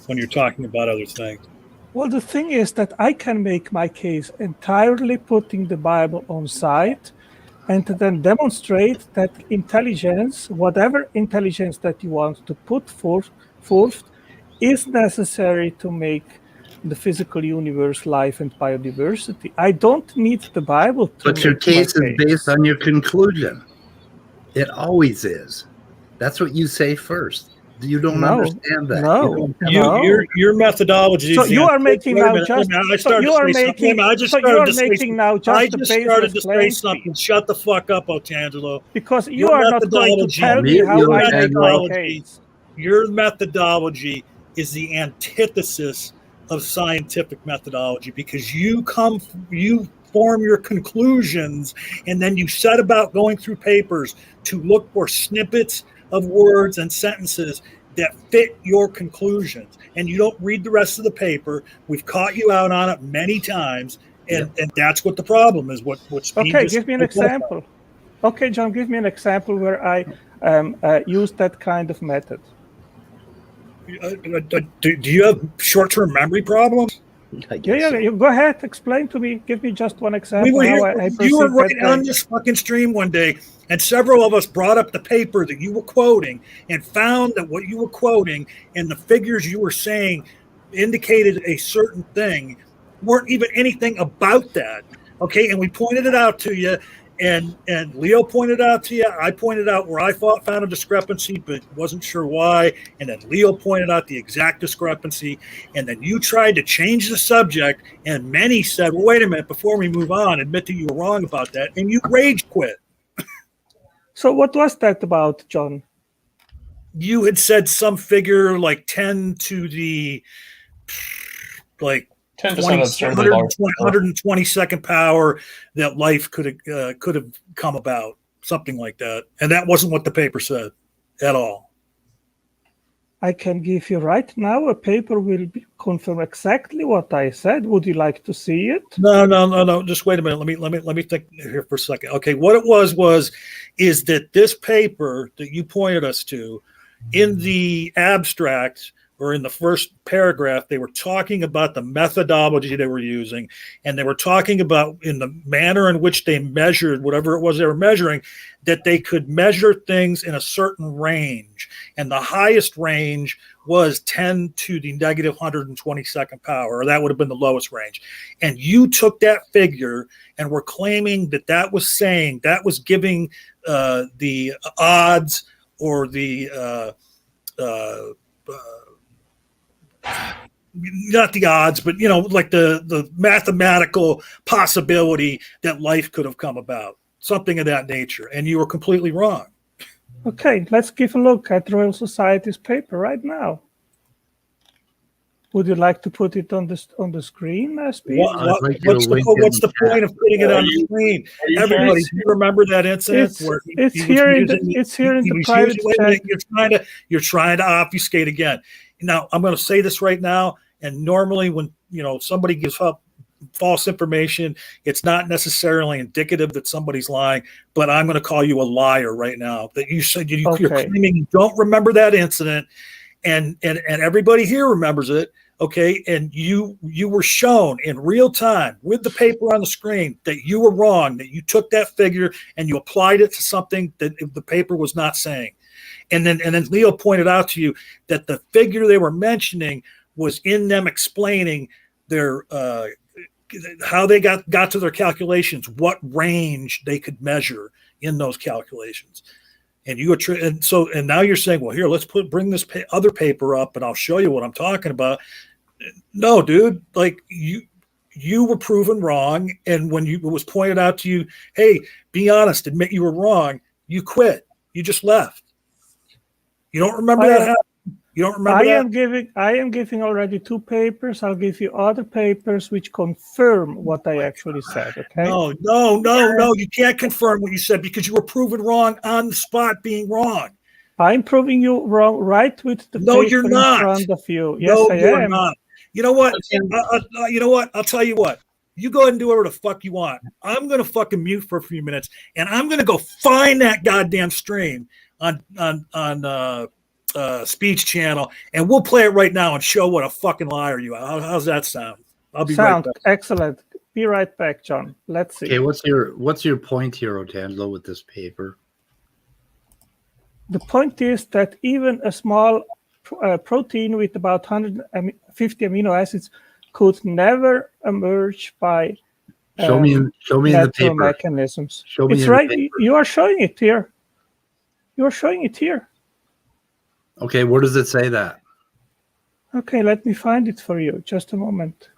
when you're talking about other things? Well, the thing is that I can make my case entirely putting the Bible on side and then demonstrate that intelligence, whatever intelligence that you want to put forth, is necessary to make the physical universe, life, and biodiversity. I don't need the Bible to But your case is based on your conclusion. It always is. That's what you say first. You don't No, understand that. no, You don't- no. Your methodology. So is you the are making wait a now minute, just. wait a minute, I So started you to are say something. Wait a making. minute, I just So you started are to say making something. now I just the just started baseless to say claims, something. Shut the fuck up, Otangelo. because you Your are not going to methodology- tell me Your how I make my methodology- case. Your methodology is the antithesis of scientific methodology, because you form your conclusions and then you set about going through papers to look for snippets of words and sentences that fit your conclusions, and you don't read the rest of the paper. We've caught you out on it many times, and that's what the problem is. What Speed Okay, just give me an example. Okay, John, give me an example where I use that kind of method. Do you have short-term memory problems? Yeah, you go ahead, explain to me. Give me just one example. We were here. How I You were perceive right that on claim. this fucking stream one day, and several of us brought up the paper that you were quoting and found that what you were quoting and the figures you were saying indicated a certain thing, weren't even anything about that. Okay, and we pointed it out to you, and Leo pointed out to you. I pointed out where I found a discrepancy, but wasn't sure why. And then Leo pointed out the exact discrepancy. And then you tried to change the subject, and many said, "Well, wait a minute, before we move on, admit that you were wrong about that," and you rage quit. So what was that about, John? You had said some figure like 10 to the like 10% absurdly large. 122nd power that life could have come about, something like that. And that wasn't what the paper said at all. I can give you right now a paper will confirm exactly what I said. Would you like to see it? No. Just wait a minute. Let me think here for a second. Okay, what it is that this paper that you pointed us to, in the abstract or in the first paragraph, they were talking about the methodology they were using, and they were talking about in the manner in which they measured whatever it was they were measuring, that they could measure things in a certain range. And the highest range was 10 to the negative 122nd power, or that would have been the lowest range. And you took that figure and were claiming that was saying, that was giving the odds or the not the odds, but like the mathematical possibility that life could have come about, something of that nature, and you were completely wrong. Okay, let's give a look at Royal Society's paper right now. Would you like to put it on the screen, Speed? What's the point of putting it on the screen? Everybody, do you remember that incident where it's here in the private chat. You're trying to obfuscate again. Now, I'm going to say this right now, and normally when somebody gives up false information, it's not necessarily indicative that somebody's lying, but I'm going to call you a liar right now. That you said you're claiming you don't remember that incident, and everybody here remembers it. Okay, and you were shown in real time with the paper on the screen that you were wrong, that you took that figure and you applied it to something that the paper was not saying. And then Leo pointed out to you that the figure they were mentioning was in them explaining their how they got to their calculations, what range they could measure in those calculations. And and now you're saying, well, here, let's bring this other paper up, and I'll show you what I'm talking about. No, dude, like you were proven wrong, and when it was pointed out to you, hey, be honest, admit you were wrong, you quit. You just left. You don't remember that happened? You don't remember that? I am giving already 2 papers. I'll give you other papers which confirm what I actually said. Okay? No. You can't confirm what you said because you were proven wrong on the spot, being wrong. I'm proving you wrong right with the paper you're not. In front of you. Yes, I am. Not. You know what? You know what? I'll tell you what. You go ahead and do whatever the fuck you want. I'm gonna fucking mute for a few minutes, and I'm gonna go find that goddamn stream on Speech Channel, and we'll play it right now and show what a fucking liar you are. How's that sound? I'll be right back. Excellent. Be right back, John. Let's see. Okay, what's your point here, Otangelo, with this paper? The point is that even a small protein with about 150 amino acids could never emerge by show me the paper. Mechanisms. Show me it's right. You are showing it here. You are showing it here. Okay, where does it say that? Okay, let me find it for you. Just a moment.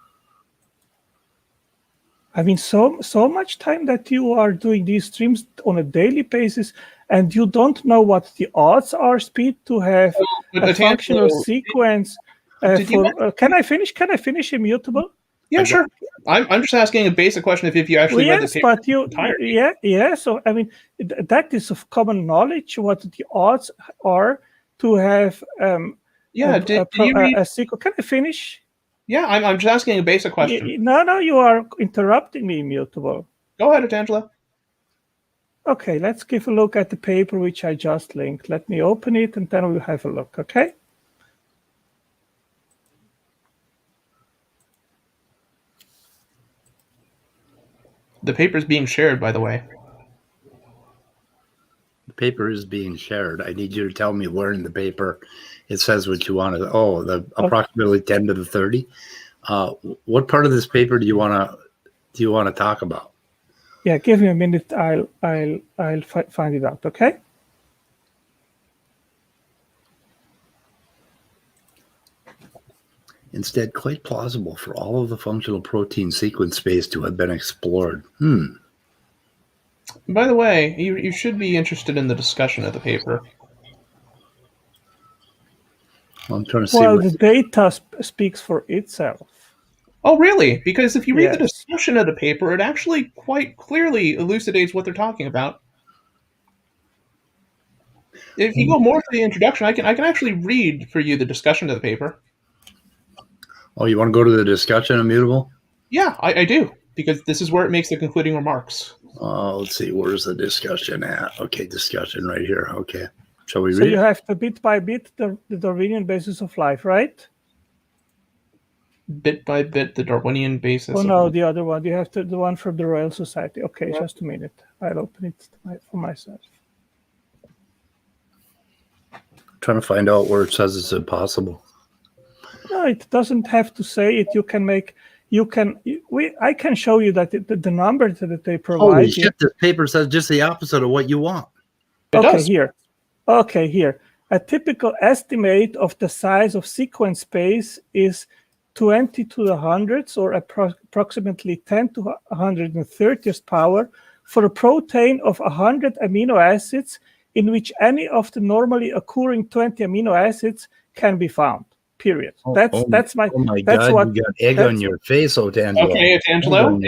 I mean, so much time that you are doing these streams on a daily basis, and you don't know what the odds are, Speed, to have a functional sequence. Can I finish? Can I finish immutable? Yeah, sure. I'm just asking a basic question if you actually read the paper. But yeah. So I mean, that is of common knowledge what the odds are to have a sequence. Can I finish? Yeah, I'm just asking a basic question. No, you are interrupting me, Immutable. Go ahead, Otangelo. Okay, let's give a look at the paper which I just linked. Let me open it and then we'll have a look, okay? The paper is being shared, by the way. The paper is being shared. I need you to tell me where in the paper it says what you want to. Oh, the approximately 10 to the 30. What part of this paper do you want to talk about? Yeah, give me a minute. I'll find it out. Okay. Instead, quite plausible for all of the functional protein sequence space to have been explored. By the way, you should be interested in the discussion of the paper. I'm trying to see. Well, the data speaks for itself. Oh, really? Because if you read the discussion of the paper, it actually quite clearly elucidates what they're talking about. If you go more for the introduction, I can actually read for you the discussion of the paper. Oh, you want to go to the discussion, Immutable? Yeah, I do, because this is where it makes the concluding remarks. Let's see, where's the discussion at? Okay, discussion right here. Okay. Shall we read So you it? have the bit by bit, the Darwinian basis of life, right? Bit by bit, the Darwinian basis. Oh, no, the other one. You have the one from the Royal Society. Okay, just a minute. I'll open it for myself. Trying to find out where it says it's impossible. No, it doesn't have to say it. You can make, I can show you that the number that they provide. Holy shit, this paper says just the opposite of what you want. Okay, here. A typical estimate of the size of sequence space is 20 to the hundreds, or approximately 10 to 130th power for a protein of 100 amino acids in which any of the normally occurring 20 amino acids can be found. Period. That's my. Oh my that's God! what, you got egg on your face, Otangelo. Okay, Otangelo.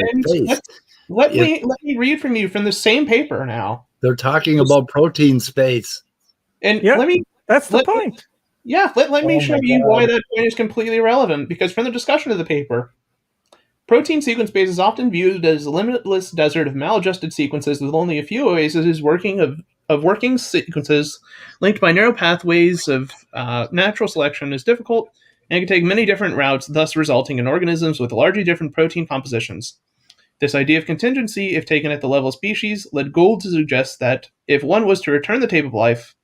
Let me read from you from the same paper now. They're talking about protein space. And that's the point. Yeah, let me show you why that point is completely irrelevant. Because from the discussion of the paper, protein sequence space is often viewed as a limitless desert of maladjusted sequences with only a few oases of working sequences linked by narrow pathways of natural selection is difficult and can take many different routes, thus resulting in organisms with largely different protein compositions. This idea of contingency, if taken at the level of species, led Gould to suggest that if one was to return the tape of life,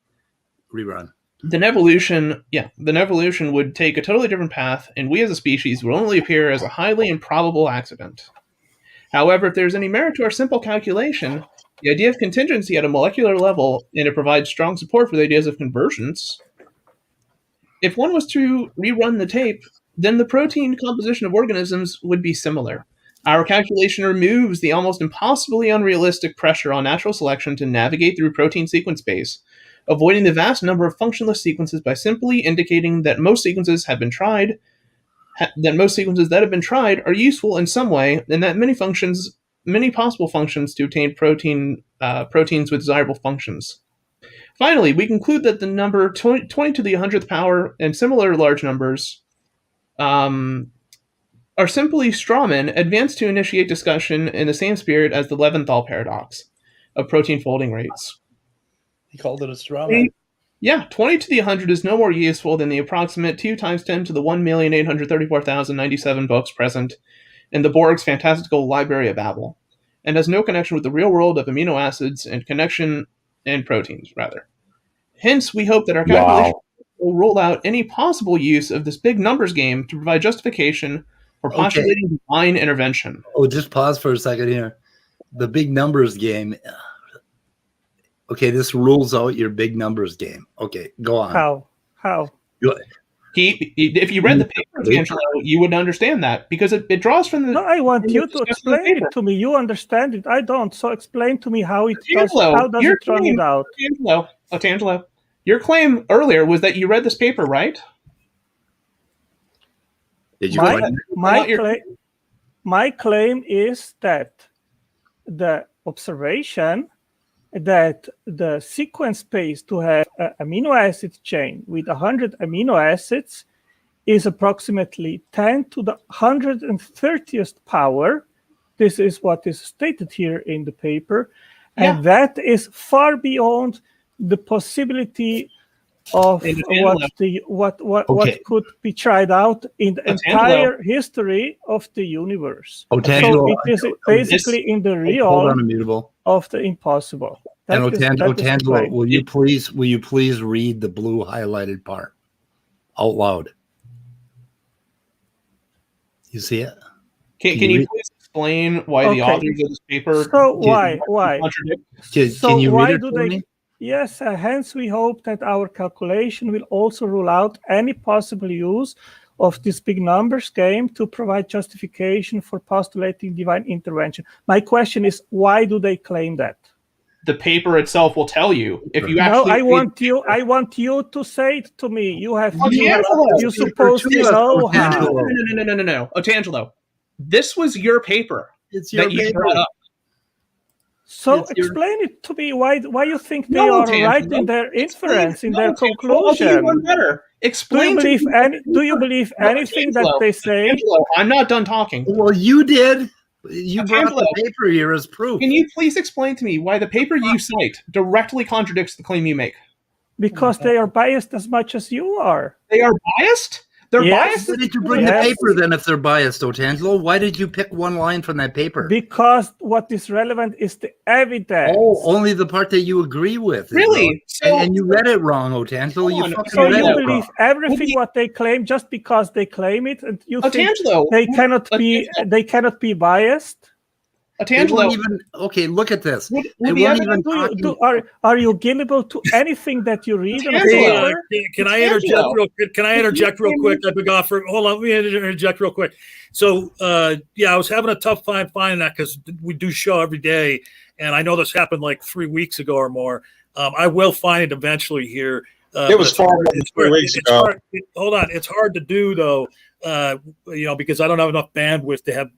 then evolution would take a totally different path, and we as a species would only appear as a highly improbable accident. However, if there's any merit to our simple calculation, the idea of contingency at a molecular level, and it provides strong support for the ideas of convergence. If one was to rerun the tape, then the protein composition of organisms would be similar. Our calculation removes the almost impossibly unrealistic pressure on natural selection to navigate through protein sequence space, avoiding the vast number of functionless sequences by simply indicating that most sequences that have been tried are useful in some way, and that many possible functions to obtain proteins with desirable functions. Finally, we conclude that the number 20 to the 100th power and similar large numbers are simply strawmen advanced to initiate discussion in the same spirit as the Leventhal paradox of protein folding rates. He called it a straw man. Yeah, 20 to the 100 is no more useful than the approximate 2 times 10 to the 1,834,097 books present in the Borg's fantastical Library of Babel, and has no connection with the real world of amino acids and proteins, rather. Hence, we hope that our calculation will rule out any possible use of this big numbers game to provide justification for postulating divine intervention. Oh, just pause for a second here. The big numbers game. Okay, this rules out your big numbers game. Okay, go on. How? How? If you read the paper, Otangelo, you would understand that because it draws from the. No, I want you to explain it to me. You understand it. I don't. So explain to me how it does. How does it run it out? Otangelo, your claim earlier was that you read this paper, right? Did you? My claim is that the observation that the sequence space to have an amino acid chain with 100 amino acids is approximately 10 to the 130th power. This is what is stated here in the paper. And that is far beyond the possibility of what could be tried out in the entire history of the universe. So it is basically in the realm of the impossible. And Otangelo, will you please read the blue highlighted part out loud? You see it? Can you please explain why the authors of this paper? So why? Can you read it for me? Yes, hence we hope that our calculation will also rule out any possible use of this big numbers game to provide justification for postulating divine intervention. My question is, why do they claim that? The paper itself will tell you. If you actually, I want you to say it to me. You're supposed to know how. No, Otangelo, this was your paper. It's your you brought up. So explain it to me. Why you think they are right in their inference, in their conclusion? Explain. Do you believe anything that they say? Otangelo, I'm not done talking. Well, you did. You brought the paper here as proof. Can you please explain to me why the paper you cite directly contradicts the claim you make? Because they are biased as much as you are. They are biased? They're biased? Why did you bring the paper then if they're biased, Otangelo? Why did you pick one line from that paper? Because what is relevant is the evidence. Oh, only the part that you agree with. Really? And you read it wrong, Otangelo. So you believe everything what they claim just because they claim it, and you think they cannot be biased? Otangelo, okay, look at this. Are you gullible to anything that you read? Can I interject real quick? Hold on, let me interject real quick. So, I was having a tough time finding that because we do show every day, and I know this happened like 3 weeks ago or more. I will find it eventually here. It was far more than 3 weeks ago. Hold on, it's hard to do though. Because I don't have enough bandwidth to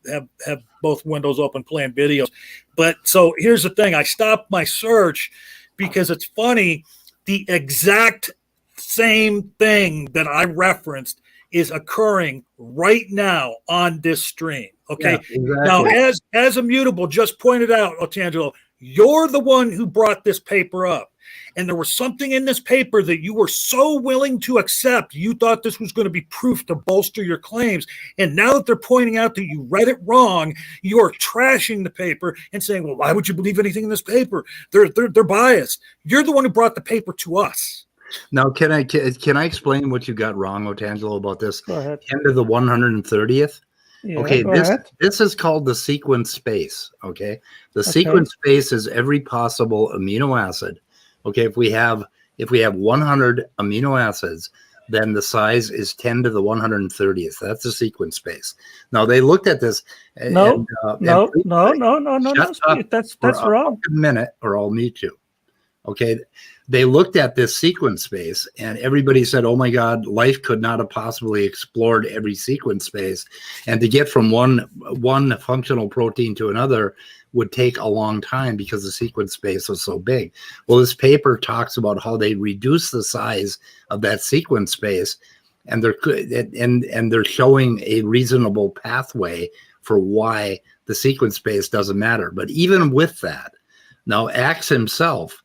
have both windows open playing videos. But so here's the thing. I stopped my search because it's funny. The exact same thing that I referenced is occurring right now on this stream. Okay. Yeah, exactly. Now, as Immutable just pointed out, Otangelo, you're the one who brought this paper up. And there was something in this paper that you were so willing to accept. You thought this was going to be proof to bolster your claims. And now that they're pointing out that you read it wrong, you are trashing the paper and saying, well, why would you believe anything in this paper? They're biased. You're the one who brought the paper to us. Now, can I explain what you got wrong, Otangelo, about this? Go ahead. 10 to the 130th? Yeah, okay, this is called the sequence space. Okay. The sequence space is every possible amino acid. Okay, if we have 100 amino acids, then the size is 10 to the 130th. That's the sequence space. Now they looked at this. No. That's wrong. A minute, or I'll mute you. Okay, they looked at this sequence space, and everybody said, "Oh my God, life could not have possibly explored every sequence space, and to get from one functional protein to another would take a long time because the sequence space was so big." Well, this paper talks about how they reduce the size of that sequence space, and they're showing a reasonable pathway for why the sequence space doesn't matter. But even with that, now Axe himself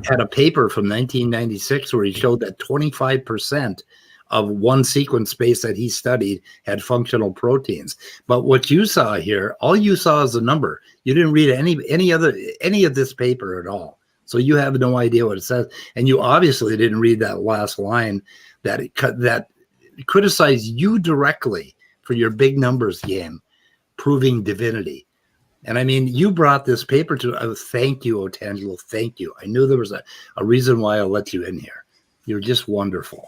had a paper from 1996 where he showed that 25% of one sequence space that he studied had functional proteins. But what you saw here, all you saw is a number. You didn't read any of this paper at all. So you have no idea what it says. And you obviously didn't read that last line that criticized you directly for your big numbers game, proving divinity. And I mean, you brought this paper to thank you, Otangelo. Thank you. I knew there was a reason why I let you in here. You're just wonderful.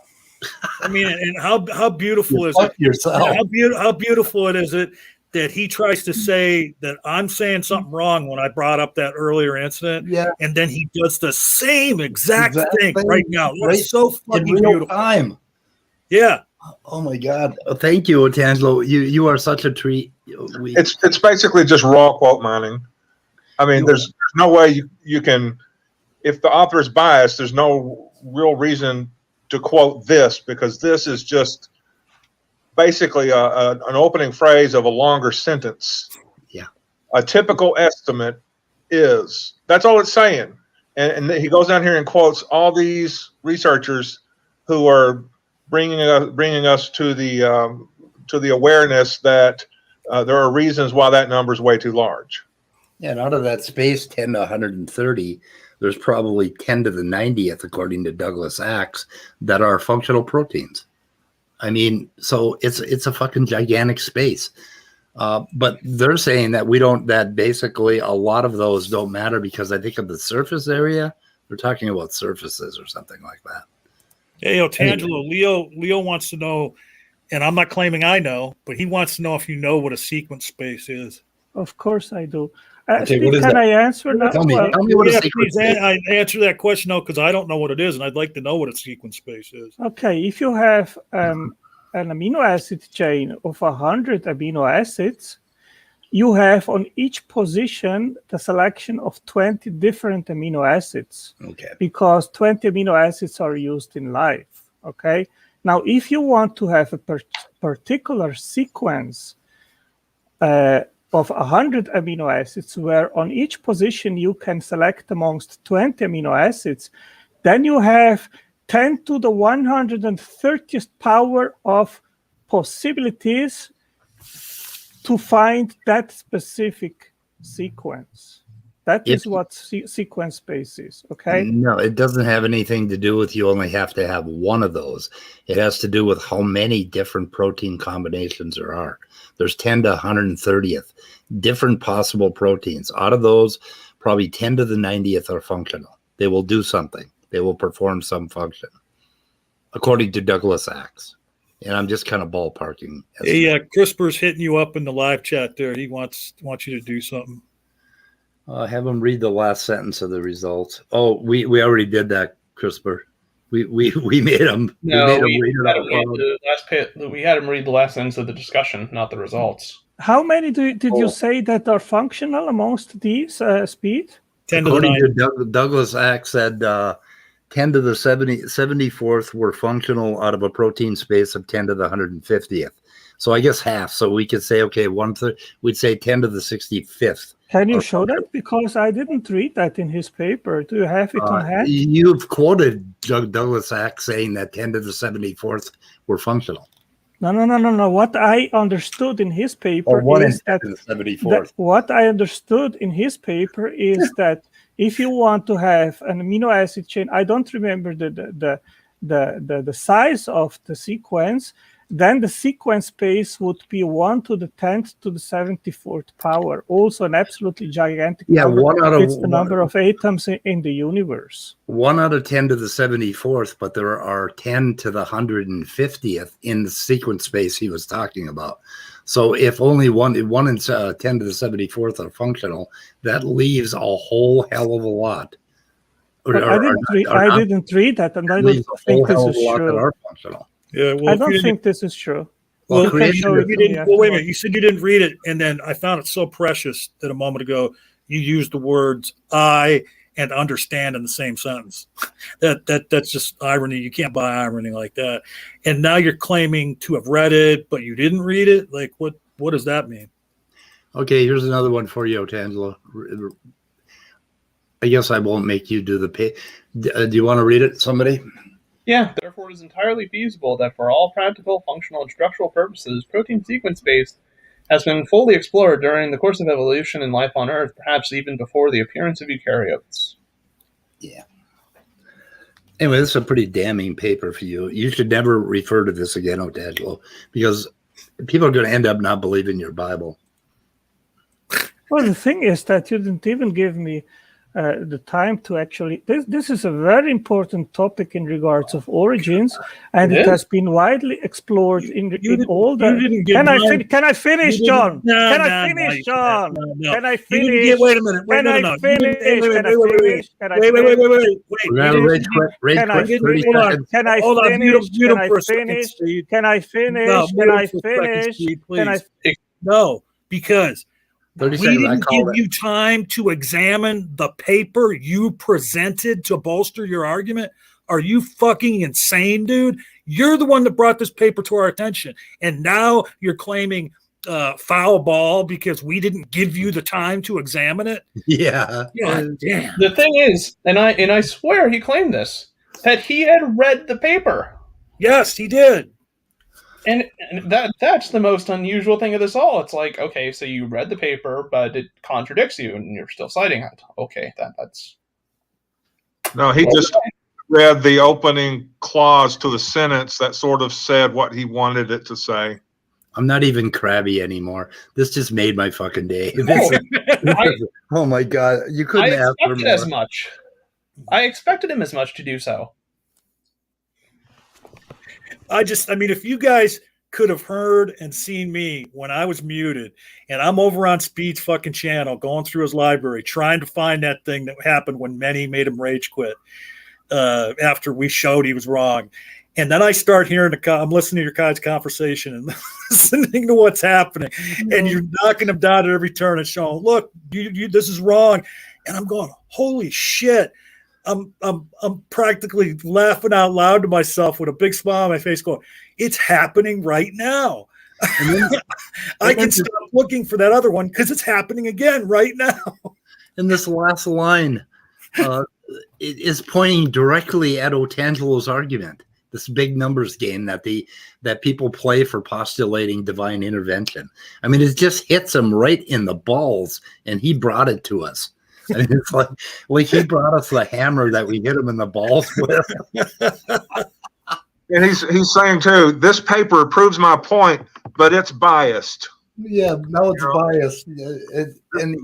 I mean, and how beautiful is it? Yourself. How beautiful it is it that he tries to say that I'm saying something wrong when I brought up that earlier incident, and then he does the same exact thing right now. It's so fucking in real beautiful. time. Yeah. Oh my God! Thank you, Otangelo. You are such a treat. It's basically just raw quote mining. I mean, there's no way you can. If the author is biased, there's no real reason to quote this, because this is just basically an opening phrase of a longer sentence. Yeah. A typical estimate is, that's all it's saying. And he goes down here and quotes all these researchers who are bringing us to the awareness that there are reasons why that number is way too large. Yeah, and out of that space, 10 to 130, there's probably 10 to the 90th, according to Douglas Axe, that are functional proteins. I mean, so it's a fucking gigantic space. But they're saying that that basically a lot of those don't matter because I think of the surface area, they're talking about surfaces or something like that. Hey, Otangelo, Leo wants to know, and I'm not claiming I know, but he wants to know if you know what a sequence space is. Of course I do. Okay, Steve, can I answer now? Tell me what a sequence please, is. I answer that question though, because I don't know what it is, and I'd like to know what a sequence space is. Okay, if you have an amino acid chain of 100 amino acids, you have on each position the selection of 20 different amino acids. Okay. Because 20 amino acids are used in life. Okay. Now, if you want to have a particular sequence of 100 amino acids, where on each position you can select amongst 20 amino acids, then you have 10 to the 130th power of possibilities to find that specific sequence. That is what sequence space is, okay? No, it doesn't have anything to do with you only have to have one of those. It has to do with how many different protein combinations there are. There's 10 to 130th different possible proteins. Out of those, probably 10 to the 90th are functional. They will do something. They will perform some function, according to Douglas Axe. And I'm just kind of ballparking. Hey, CRISPR's hitting you up in the live chat there. He wants you to do something. Have him read the last sentence of the results. Oh, we already did that, CRISPR. We made him. No, we had him read the last sentence of the discussion, not the results. How many did you say that are functional amongst these, Speed? 10 to the 9. To Douglas Axe said 10 to the 74th were functional out of a protein space of 10 to the 150th. So I guess half. So we could say, okay, we'd say 10 to the 65th. Can you show that? Because I didn't read that in his paper. Do you have it on hand? You've quoted Douglas Axe saying that 10 to the 74th were functional. No. What I understood in his paper is that what I understood in his paper is that if you want to have an amino acid chain, I don't remember the size of the sequence, then the sequence space would be 1 to the 10th to the 74th power, also an absolutely gigantic number. It's the number of atoms in the universe. 1 out of 10 to the 74th, but there are 10 to the 150th in the sequence space he was talking about. So if only 1 in 10 to the 74th are functional, that leaves a whole hell of a lot. I didn't read that, and I don't think this is true. Yeah, well, I don't think this is true. Well, wait a minute. You said you didn't read it, and then I found it so precious that a moment ago you used the words "I" and "understand" in the same sentence. That's just irony. You can't buy irony like that. And now you're claiming to have read it, but you didn't read it. Like, what does that mean? Okay, here's another one for you, Otangelo. I guess I won't make you do the pay. Do you want to read it, somebody? Yeah, therefore it is entirely feasible that for all practical, functional, and structural purposes, protein sequence space has been fully explored during the course of evolution in life on Earth, perhaps even before the appearance of eukaryotes. Yeah. Anyway, this is a pretty damning paper for you. You should never refer to this again, Otangelo, because people are going to end up not believing your Bible. Well, the thing is that you didn't even give me the time to actually. This is a very important topic in regards of origins, and it has been widely explored in all the. Can I finish, John? Can I finish, John? Can I finish? Wait a minute. Can I finish? Can I finish? Can I Wait. Can I finish? Can I finish? Can I finish? Can I finish? Can I? No, because we 30 seconds, I didn't called give you time to examine the paper you presented to bolster your argument. Are you fucking insane, dude? You're the one that brought this paper to our attention, and now you're claiming foul ball because we didn't give you the time to examine it. Yeah. God damn. The thing is, and I swear he claimed this, that he had read the paper. Yes, he did. And that's the most unusual thing of this all. It's like, okay, so you read the paper, but it contradicts you, and you're still citing it. Okay, that's... No, he just read the opening clause to the sentence that sort of said what he wanted it to say. I'm not even crabby anymore. This just made my fucking day. Oh my God. You couldn't ask for more. As much. I expected him as much to do so. I mean, if you guys could have heard and seen me when I was muted and I'm over on Speed's fucking channel going through his library trying to find that thing that happened when Many made him rage quit after we showed he was wrong. And then I start hearing I'm listening to your guys' conversation and listening to what's happening. And you're knocking him down at every turn and showing, look, you this is wrong. And I'm going, holy shit. I'm practically laughing out loud to myself with a big smile on my face going, it's happening right now. I can stop looking for that other one because it's happening again right now. And this last line is pointing directly at Otangelo's argument, this big numbers game that people play for postulating divine intervention. I mean, it just hits him right in the balls, and he brought it to us. I mean, it's like he brought us the hammer that we hit him in the balls with. And he's saying too, this paper proves my point, but it's biased. Yeah, no, it's biased. And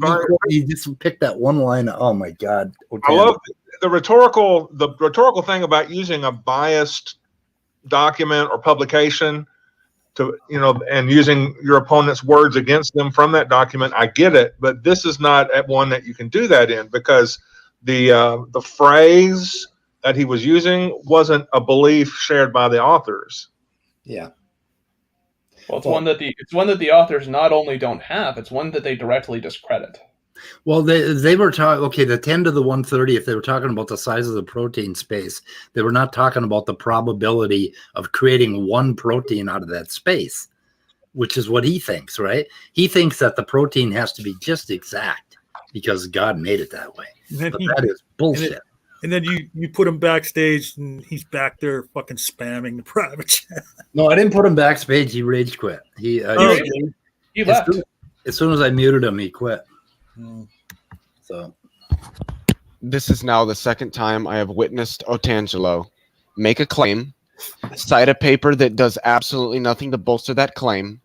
he just picked that one line. Oh my God! I love the rhetorical thing about using a biased document or publication to, and using your opponent's words against them from that document. I get it, but this is not one that you can do that in, because the phrase that he was using wasn't a belief shared by the authors. Yeah. Well, it's one that the authors not only don't have, it's one that they directly discredit. Well, they were talking, okay, the 10 to the 130, if they were talking about the size of the protein space, they were not talking about the probability of creating one protein out of that space, which is what he thinks, right? He thinks that the protein has to be just exact because God made it that way. But that is bullshit. And then you put him backstage and he's back there fucking spamming the private chat. No, I didn't put him backstage. He rage quit. He left. As soon as I muted him, he quit. So this is now the second time I have witnessed Otangelo make a claim, cite a paper that does absolutely nothing to bolster that claim,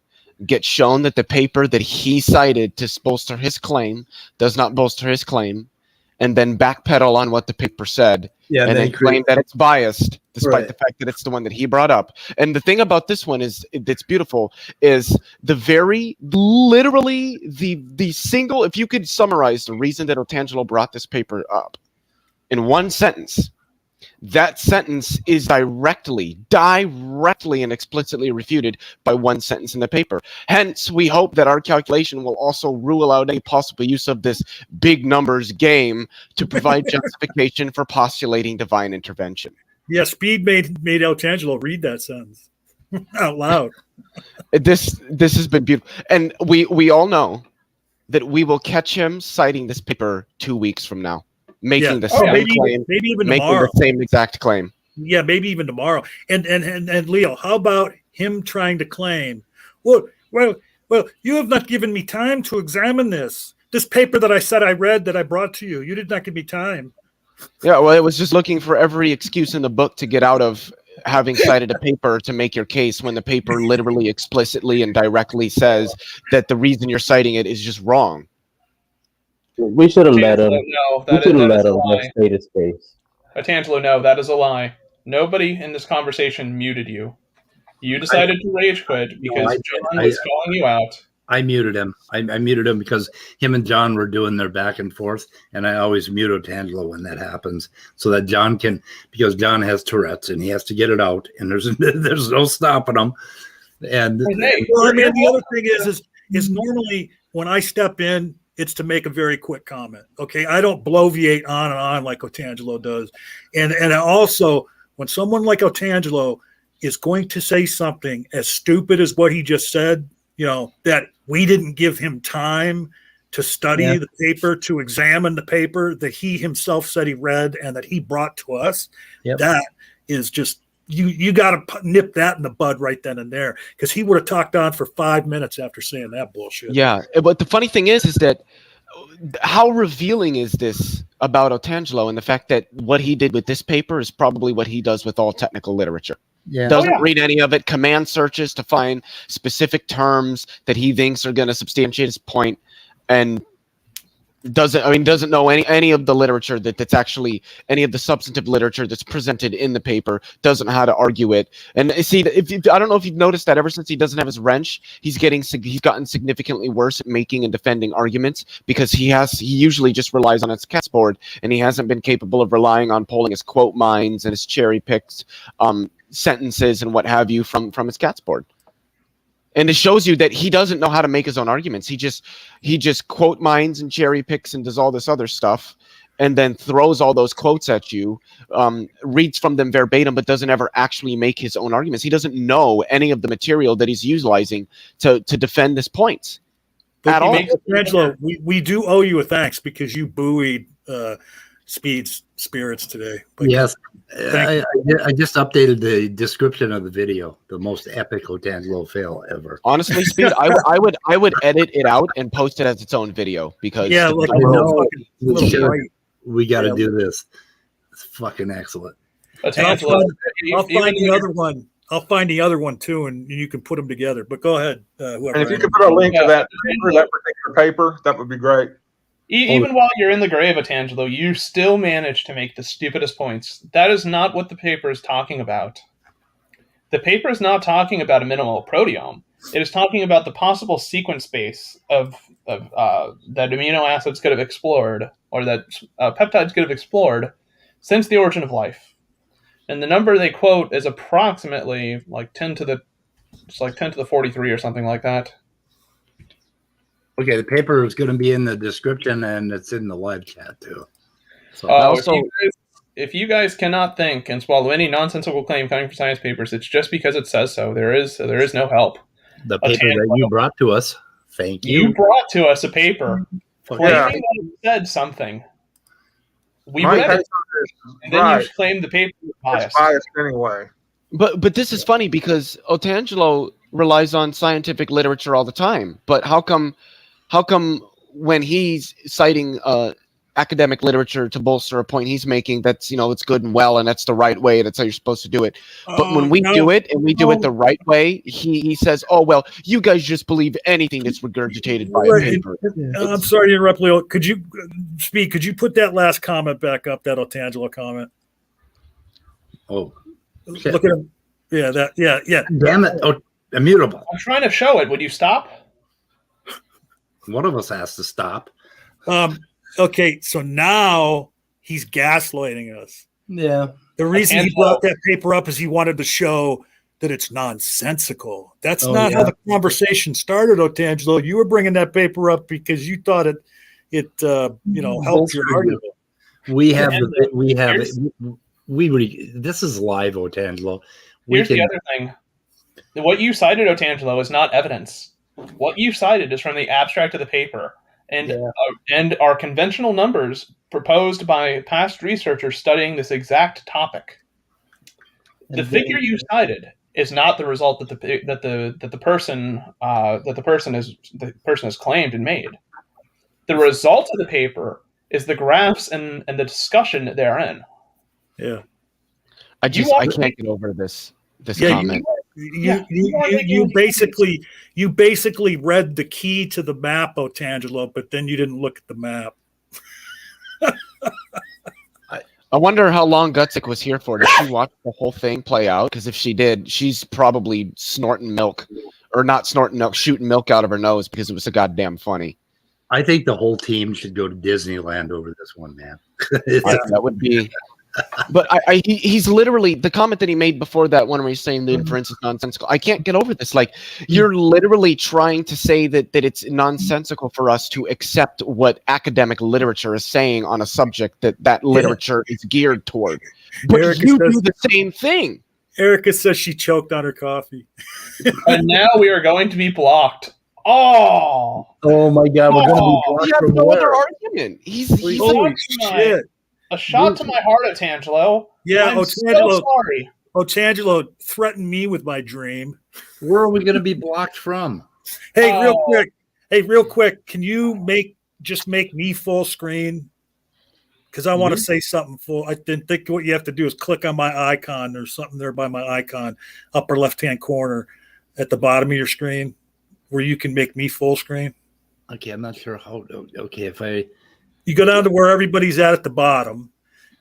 get shown that the paper that he cited to bolster his claim does not bolster his claim, and then backpedal on what the paper said, and then claim that it's biased, despite the fact that it's the one that he brought up. And the thing about this one that's beautiful is literally the single, if you could summarize the reason that Otangelo brought this paper up in one sentence, that sentence is directly and explicitly refuted by one sentence in the paper. Hence, we hope that our calculation will also rule out any possible use of this big numbers game to provide justification for postulating divine intervention. Yeah, Speed made Otangelo read that sentence out loud. This has been beautiful. And we all know that we will catch him citing this paper 2 weeks from now. Making the same claim, maybe even making tomorrow. the same exact claim. Yeah, maybe even tomorrow. And Leo, how about him trying to claim, well, you have not given me time to examine this paper that I said I read that I brought to you. You did not give me time. Yeah, well, it was just looking for every excuse in the book to get out of having cited a paper to make your case when the paper literally, explicitly, and directly says that the reason you're citing it is just wrong. We should have let him. No, We that should have is let a him lie. state his case. Otangelo, no, that is a lie. Nobody in this conversation muted you. You decided to rage quit because John was calling you out. I muted him. I muted him because him and John were doing their back and forth, and I always mute Otangelo when that happens, so that John can, because John has Tourette's and he has to get it out, and there's no stopping him. And well, I mean, the other thing is normally when I step in, it's to make a very quick comment. Okay, I don't bloviate on and on like Otangelo does, and also when someone like Otangelo is going to say something as stupid as what he just said, that we didn't give him time to study the paper, to examine the paper that he himself said he read and that he brought to us. That is just, you got to nip that in the bud right then and there, because he would have talked on for 5 minutes after saying that bullshit. Yeah, but the funny thing is that how revealing is this about Otangelo, and the fact that what he did with this paper is probably what he does with all technical literature. Doesn't read any of it, command searches to find specific terms that he thinks are going to substantiate his point, and doesn't know any of the literature that's actually any of the substantive literature that's presented in the paper, doesn't know how to argue it. And see, I don't know if you've noticed that ever since he doesn't have his wrench, he's gotten significantly worse at making and defending arguments, because he usually just relies on his cat's board, and he hasn't been capable of relying on pulling his quote mines and his cherry picked sentences and what have you from his cat's board. And it shows you that he doesn't know how to make his own arguments. He just quote mines and cherry picks and does all this other stuff, and then throws all those quotes at you, reads from them verbatim, but doesn't ever actually make his own arguments. He doesn't know any of the material that he's utilizing to defend this point at all. Angelo, we do owe you a thanks, because you buoyed Speed's spirits today. But yes, I just updated the description of the video. The most epic Otangelo fail ever. Honestly, Speed, I would edit it out and post it as its own video, because we got to do this. It's fucking excellent. I'll find the other one. I'll find the other one too, and you can put them together. But go ahead, whoever. And if you could put a link to that particular paper, that would be great. Even while you're in the grave, Otangelo, you still manage to make the stupidest points. That is not what the paper is talking about. The paper is not talking about a minimal proteome. It is talking about the possible sequence space of that amino acids could have explored, or that peptides could have explored since the origin of life. And the number they quote is approximately like 10 to the 43 or something like that. Okay, the paper is going to be in the description, and it's in the live chat too. So if you guys cannot think and swallow any nonsensical claim coming from science papers, it's just because it says so. There is no help. The paper that you brought to us, thank you. You brought to us a paper claiming that it said something. We read it, and then you claim the paper is biased. It's biased anyway. But this is funny, because Otangelo relies on scientific literature all the time. But how come when he's citing academic literature to bolster a point he's making, that's it's good and well, and that's the right way, that's how you're supposed to do it, but when we do it and we do it the right way, he says, oh well, you guys just believe anything that's regurgitated by a paper. I'm sorry to interrupt, Leo. Could you put that last comment back up, that Otangelo comment? Oh, shit. Look at him. Yeah. Damn it. Oh, immutable. I'm trying to show it. Would you stop? One of us has to stop. Okay, so now he's gaslighting us. Yeah. The reason he brought that paper up is he wanted to show that it's nonsensical. That's not how the conversation started, Otangelo. You were bringing that paper up because you thought it helped your argument. This is live, Otangelo. Here's the other thing. What you cited, Otangelo, is not evidence. What you cited is from the abstract of the paper, and are conventional numbers proposed by past researchers studying this exact topic. The figure you cited is not the result that the person has claimed and made. The result of the paper is the graphs and the discussion therein. Yeah, I can't get over this comment. You basically read the key to the map, Otangelo, but then you didn't look at the map. I wonder how long Gutsick was here for. Did she watch the whole thing play out? Because if she did, she's probably snorting milk, or not snorting milk, shooting milk out of her nose because it was so goddamn funny. I think the whole team should go to Disneyland over this one, man. That would be. But he's literally, the comment that he made before that one where he's saying the inference is nonsensical. I can't get over this. Like, you're literally trying to say that it's nonsensical for us to accept what academic literature is saying on a subject that literature is geared toward. But Erica you says- do the same thing. Erica says she choked on her coffee. And now we are going to be blocked. Oh, my God, we're going to be blocked He has from no where? other argument. He's Holy Fuck shit. a shot to my heart, Otangelo. Yeah, I'm Otangelo. so sorry. Otangelo threatened me with my dream. Where are we going to be blocked from? Hey, real Oh. quick. Hey, real quick. Can you make me full screen? Because I want to say something full. I didn't think what you have to do is click on my icon. There's something there by my icon, upper left-hand corner at the bottom of your screen where you can make me full screen. Okay, I'm not sure how. Okay, You go down to where everybody's at the bottom,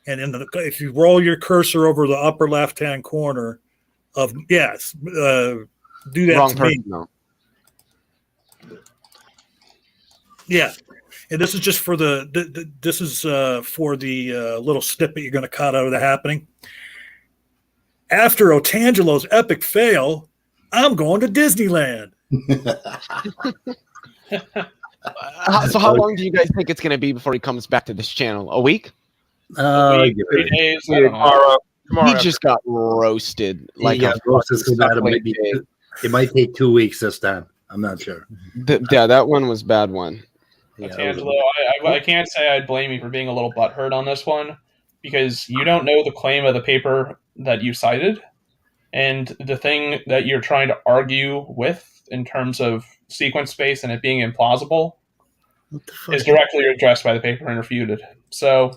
and if you roll your cursor over the upper left-hand corner of do that wrong to person, me. though. Yeah, and this is just for the little snippet you're going to cut out of the happening. After Otangelo's epic fail, I'm going to Disneyland. So how long do you guys think it's going to be before he comes back to this channel? A week? 3 days. I don't know. He just got roasted. Like a roasted so bad it fucking might take 2 weeks this time. I'm not sure. Yeah, that one was a bad one. Otangelo, I can't say I'd blame you for being a little butthurt on this one because you don't know the claim of the paper that you cited, and the thing that you're trying to argue with in terms of sequence space and it being implausible is directly addressed by the paper and refuted. So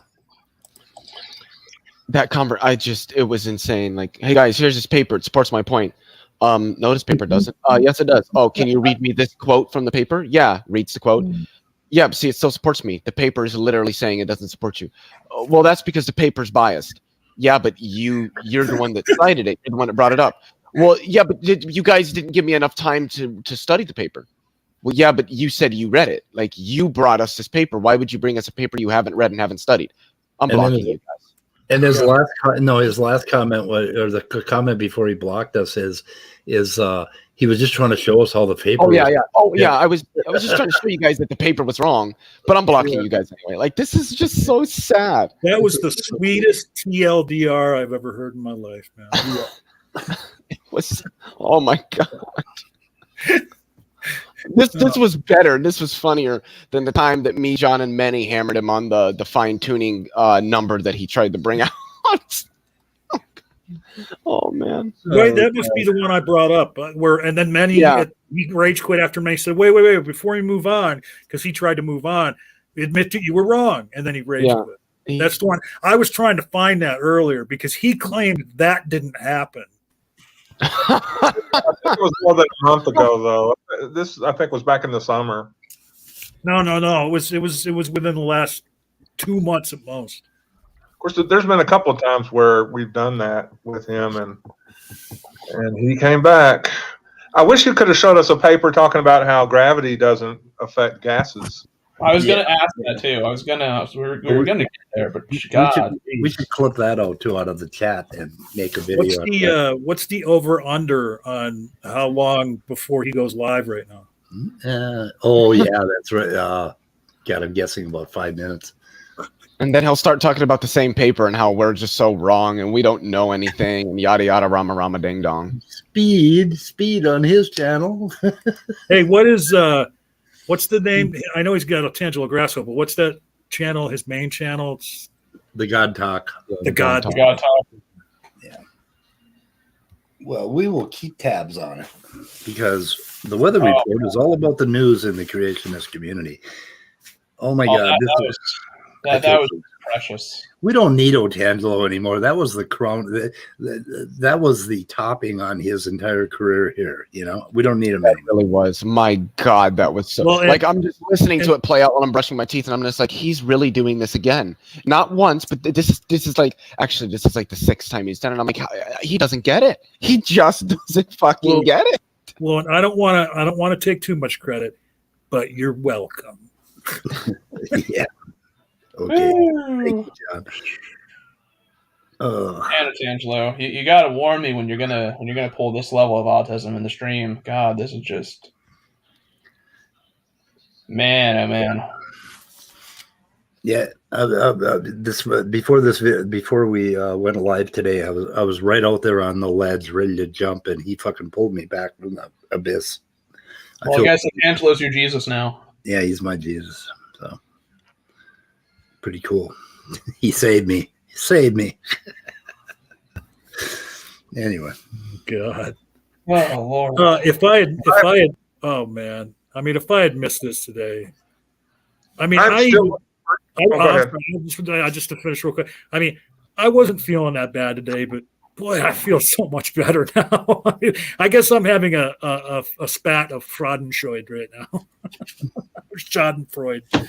that it was insane. Like, hey guys, here's this paper. It supports my point. No, this paper doesn't. Yes, it does. Oh, can you read me this quote from the paper? Yeah, reads the quote. Yeah, but see, it still supports me. The paper is literally saying it doesn't support you. Well, that's because the paper's biased. Yeah, but you're the one that cited it. You're the one that brought it up. Well, yeah, but you guys didn't give me enough time to study the paper. Well, yeah, but you said you read it. Like, you brought us this paper. Why would you bring us a paper you haven't read and haven't studied? I'm blocking you guys. And his last comment was, or the comment before he blocked us is he was just trying to show us how the paper. I was just trying to show you guys that the paper was wrong, but I'm blocking you guys anyway. Like, this is just so sad. That was the sweetest TLDR I've ever heard in my life, man. It was, oh my god. This was better. This was funnier than the time that me, John, and Manny hammered him on the fine tuning number that he tried to bring out. Oh man! Right, that must be the one I brought up. And then Manny he rage quit after Manny said, "Wait, before you move on," because he tried to move on. Admit that you were wrong, and then he rage quit. That's the one I was trying to find that earlier because he claimed that didn't happen. I think it was more than a month ago, though. This, I think, was back in the summer. No. It was within the last 2 months at most. Of course, there's been a couple of times where we've done that with him, and he came back. I wish you could have showed us a paper talking about how gravity doesn't affect gases. I was going to ask that too. We were going to get there, but God, we should clip that out too out of the chat and make a video. What's the over under on how long before he goes live right now? That's right. God, I'm guessing about 5 minutes. And then he'll start talking about the same paper and how we're just so wrong and we don't know anything and yada yada rama rama ding dong. Speed on his channel. Hey, what's the name? I know he's got Otangelo Grasso, but what's that channel? His main channel? It's the God Talk. The God Talk. Yeah. Well, we will keep tabs on it because the weather report is all about the news in the creationist community. Oh my God! precious. We don't need Otangelo anymore. That was the crown. That was the topping on his entire career here. You know, we don't need him That anymore. really was. My God, that was so. Well, and- like I'm just listening to it play out while I'm brushing my teeth, and I'm just like, he's really doing this again. Not once, but this is like actually this is like the 6th time he's done it. I'm like, he doesn't get it. He just doesn't fucking get it. Well, and I don't want to take too much credit, but you're welcome. Yeah. Okay. Thank you, John. And Otangelo, you got to warn me when you're gonna pull this level of autism in the stream. God, this is just man, oh man. Yeah. Before we went live today, I was right out there on the ledge, ready to jump, and he fucking pulled me back from the abyss. Well, I guess Otangelo's your Jesus now. Yeah, he's my Jesus. So pretty cool. He saved me. He saved me. Anyway. God. Oh Lord. If I had, oh man. I mean, if I had missed this today, I mean, just to finish real quick. I mean, I wasn't feeling that bad today, but boy, I feel so much better now. I mean, I guess I'm having a spat of Freudenscheid right now. Schadenfreude.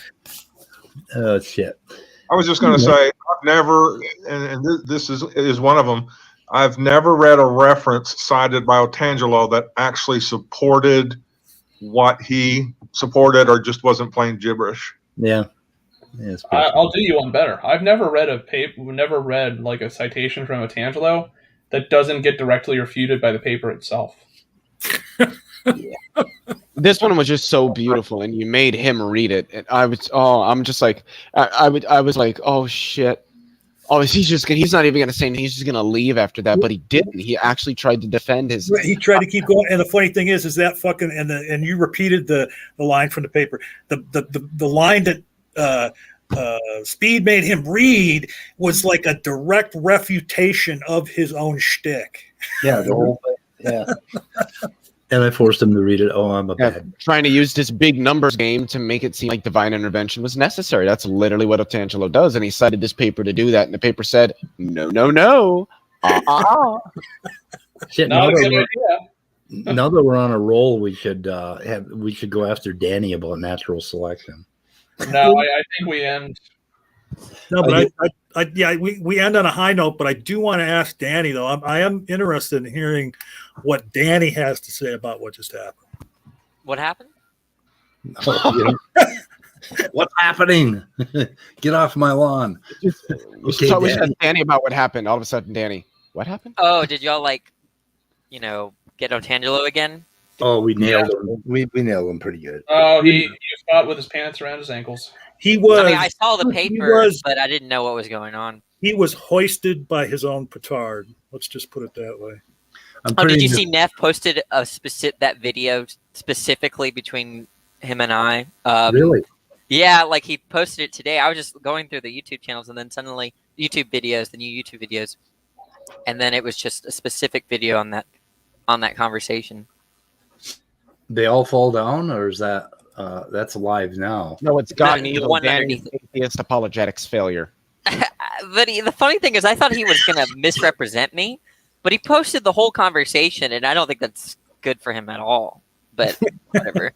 Oh shit. I was just going to say, I've never, and this is one of them. I've never read a reference cited by Otangelo that actually supported what he supported, or just wasn't plain gibberish. Yeah. I'll do you one better. I've never read like a citation from Otangelo that doesn't get directly refuted by the paper itself. This one was just so beautiful, and you made him read it. And I'm just like, I was like, oh shit. Oh, he's not even gonna say anything. He's just gonna leave after that, but he didn't. He actually tried to defend his. He tried to keep going, and the funny thing is that fucking and you repeated the line from the paper. The line that Speed made him read was like a direct refutation of his own shtick. Yeah, the whole thing. Yeah. And I forced him to read it. Oh, I'm a bad. Trying to use this big numbers game to make it seem like divine intervention was necessary. That's literally what Otangelo does. And he cited this paper to do that. And the paper said, no. Shit, Not a good idea. Now that we're on a roll, we should go after Danny about natural selection. No, I think we end. No, but we end on a high note. But I do want to ask Danny though. I am interested in hearing what Danny has to say about what just happened. What happened? What's happening? Get off my lawn. We said Danny about what happened. All of a sudden, Danny, what happened? Oh, did y'all get Otangelo again? Oh, we nailed him. We nailed him pretty good. Oh, he was caught with his pants around his ankles. He was. I mean, I saw the paper, but I didn't know what was going on. He was hoisted by his own petard. Let's just put it that way. Did you see Neff posted that video specifically between him and I? Really? Yeah, like he posted it today. I was just going through the YouTube channels, and then suddenly the new YouTube videos, and then it was just a specific video on that conversation. They all fall down, or is that that's live now? No, it's God and The Evil. one Danny's underneath atheist apologetics failure. But the funny thing is, I thought he was going to misrepresent me, but he posted the whole conversation, and I don't think that's good for him at all. But whatever.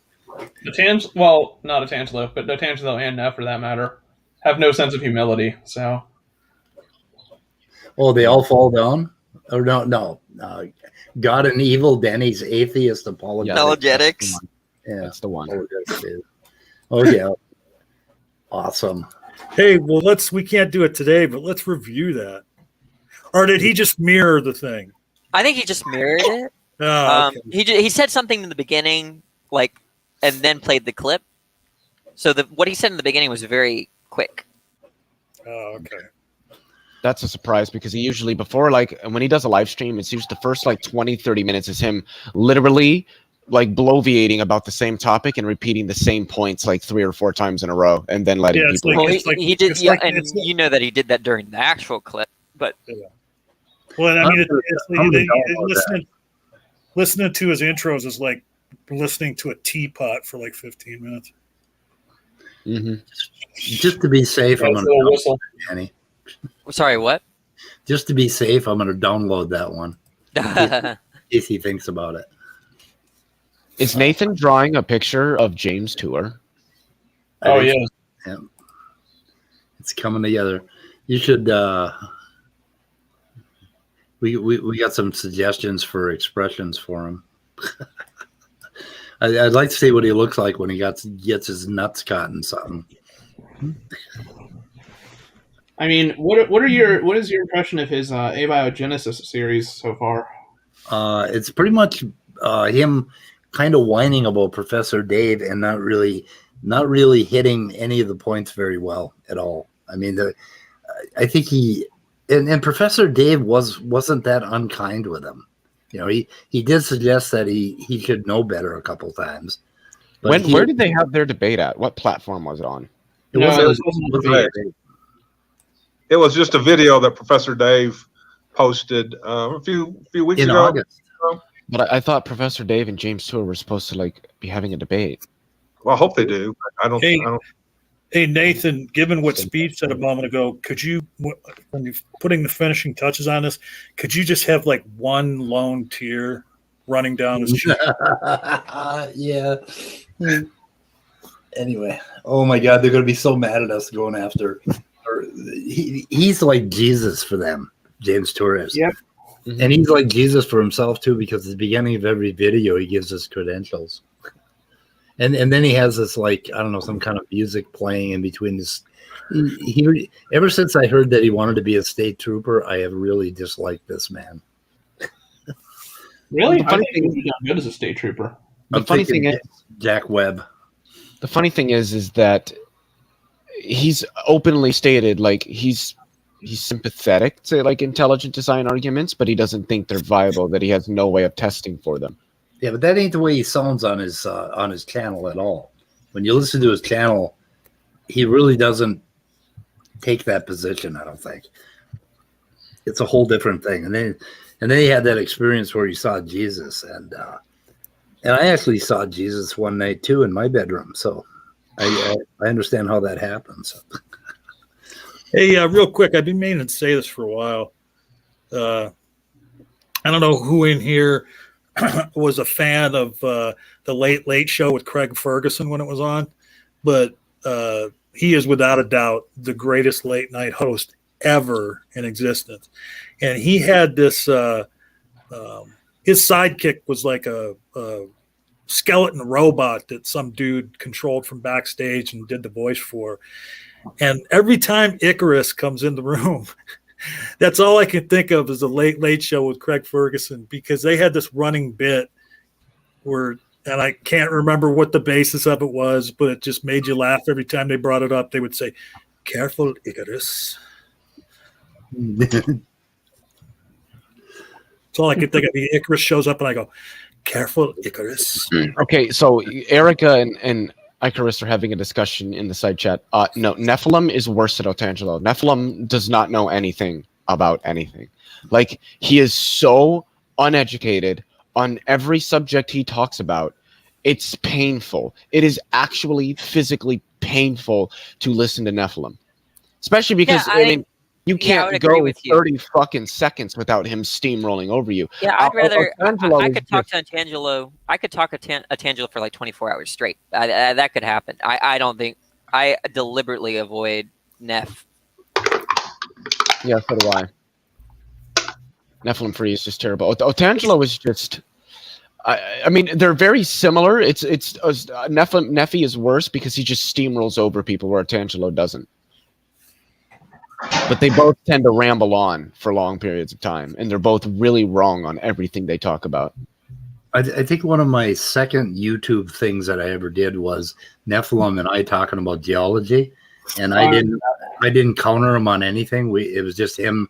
Not Otangelo, but Otangelo and Neff, for that matter, have no sense of humility. So. Oh, they all fall down? Or no. God and Evil, Danny's atheist apologetics. Yeah, that's the one. Oh yeah. Awesome. Hey, well, we can't do it today, but let's review that. Or did he just mirror the thing? I think he just mirrored it. Oh, okay. He said something in the beginning, and then played the clip. So what he said in the beginning was very quick. Oh, okay. That's a surprise because he usually when he does a live stream, it's usually the first 20-30 minutes is him literally bloviating about the same topic and repeating the same points 3 or 4 times in a row, and then letting people. He did, you know that he did that during the actual clip, but. Yeah. Well, I mean, listening to his intros is like listening to a teapot for 15 minutes. Mm-hmm. Just to be safe, I'm Nice going to little whistle. Danny. Sorry, what? Just to be safe, I'm going to download that one. In case he thinks about it. Is Nathan drawing a picture of James Tour? Oh yeah. Yeah. It's coming together. You should. We got some suggestions for expressions for him. I'd like to see what he looks like when he gets his nuts caught in something. I mean, what is your impression of his abiogenesis series so far? It's pretty much him kind of whining about Professor Dave and not really hitting any of the points very well at all. I mean, I think and Professor Dave wasn't that unkind with him. You know, he did suggest that he should know better a couple times. But Where did they have their debate at? What platform was it on? It was just a video that Professor Dave posted a few weeks in ago. August. But I thought Professor Dave and James Tour were supposed to be having a debate. Well, I hope they do. I don't. Hey Nathan, given what Speed said a moment ago, could you, when you're putting the finishing touches on this, could you just have like one lone tear running down his cheek? Yeah. Anyway, oh my God, they're going to be so mad at us going after. He's like Jesus for them, James Torres. Yep. Mm-hmm. And he's like Jesus for himself too, because at the beginning of every video, he gives us credentials. And then he has this, like, I don't know, some kind of music playing in between this. He ever since I heard that he wanted to be a state trooper, I have really disliked this man. Really? The funny I think he's done good as a state trooper. The funny thing is, Jack Webb. The funny thing is that he's openly stated, like, he's sympathetic to like intelligent design arguments, but he doesn't think they're viable, that he has no way of testing for them. Yeah, but that ain't the way he sounds on his channel at all. When you listen to his channel, he really doesn't take that position, I don't think. It's a whole different thing. And then he had that experience where he saw Jesus, and I actually saw Jesus one night too in my bedroom. So I understand how that happens. Hey, real quick, I've been meaning to say this for a while. I don't know who in here was a fan of the Late Late Show with Craig Ferguson when it was on, but he is without a doubt the greatest late night host ever in existence. And he had this, his sidekick was like a skeleton robot that some dude controlled from backstage and did the voice for. And every time Icarus comes in the room, that's all I can think of is the Late Late Show with Craig Ferguson, because they had this running bit where, and I can't remember what the basis of it was, but it just made you laugh every time they brought it up. They would say, "Careful, Icarus." That's all I could think of. The Icarus shows up, and I go, "Careful, Icarus." Okay, so Erica and Icarus are having a discussion in the side chat. No, Nephilim is worse at Otangelo. Nephilim does not know anything about anything. Like, he is so uneducated on every subject he talks about. It's painful. It is actually physically painful to listen to Nephilim. Especially because, I mean, you can't go 30 fucking seconds without him steamrolling over you. Yeah, I'd rather. I could talk to Otangelo. I could talk to Otangelo for like 24 hours straight. That could happen. I don't think. I deliberately avoid Neph. Yeah, so do I. Nephilim Free is just terrible. Otangelo is just. I mean, they're very similar. It's Nephi is worse because he just steamrolls over people where Otangelo doesn't. But they both tend to ramble on for long periods of time, and they're both really wrong on everything they talk about. I think one of my second YouTube things that I ever did was Nephilim and I talking about geology, and I didn't counter him on anything. It was just him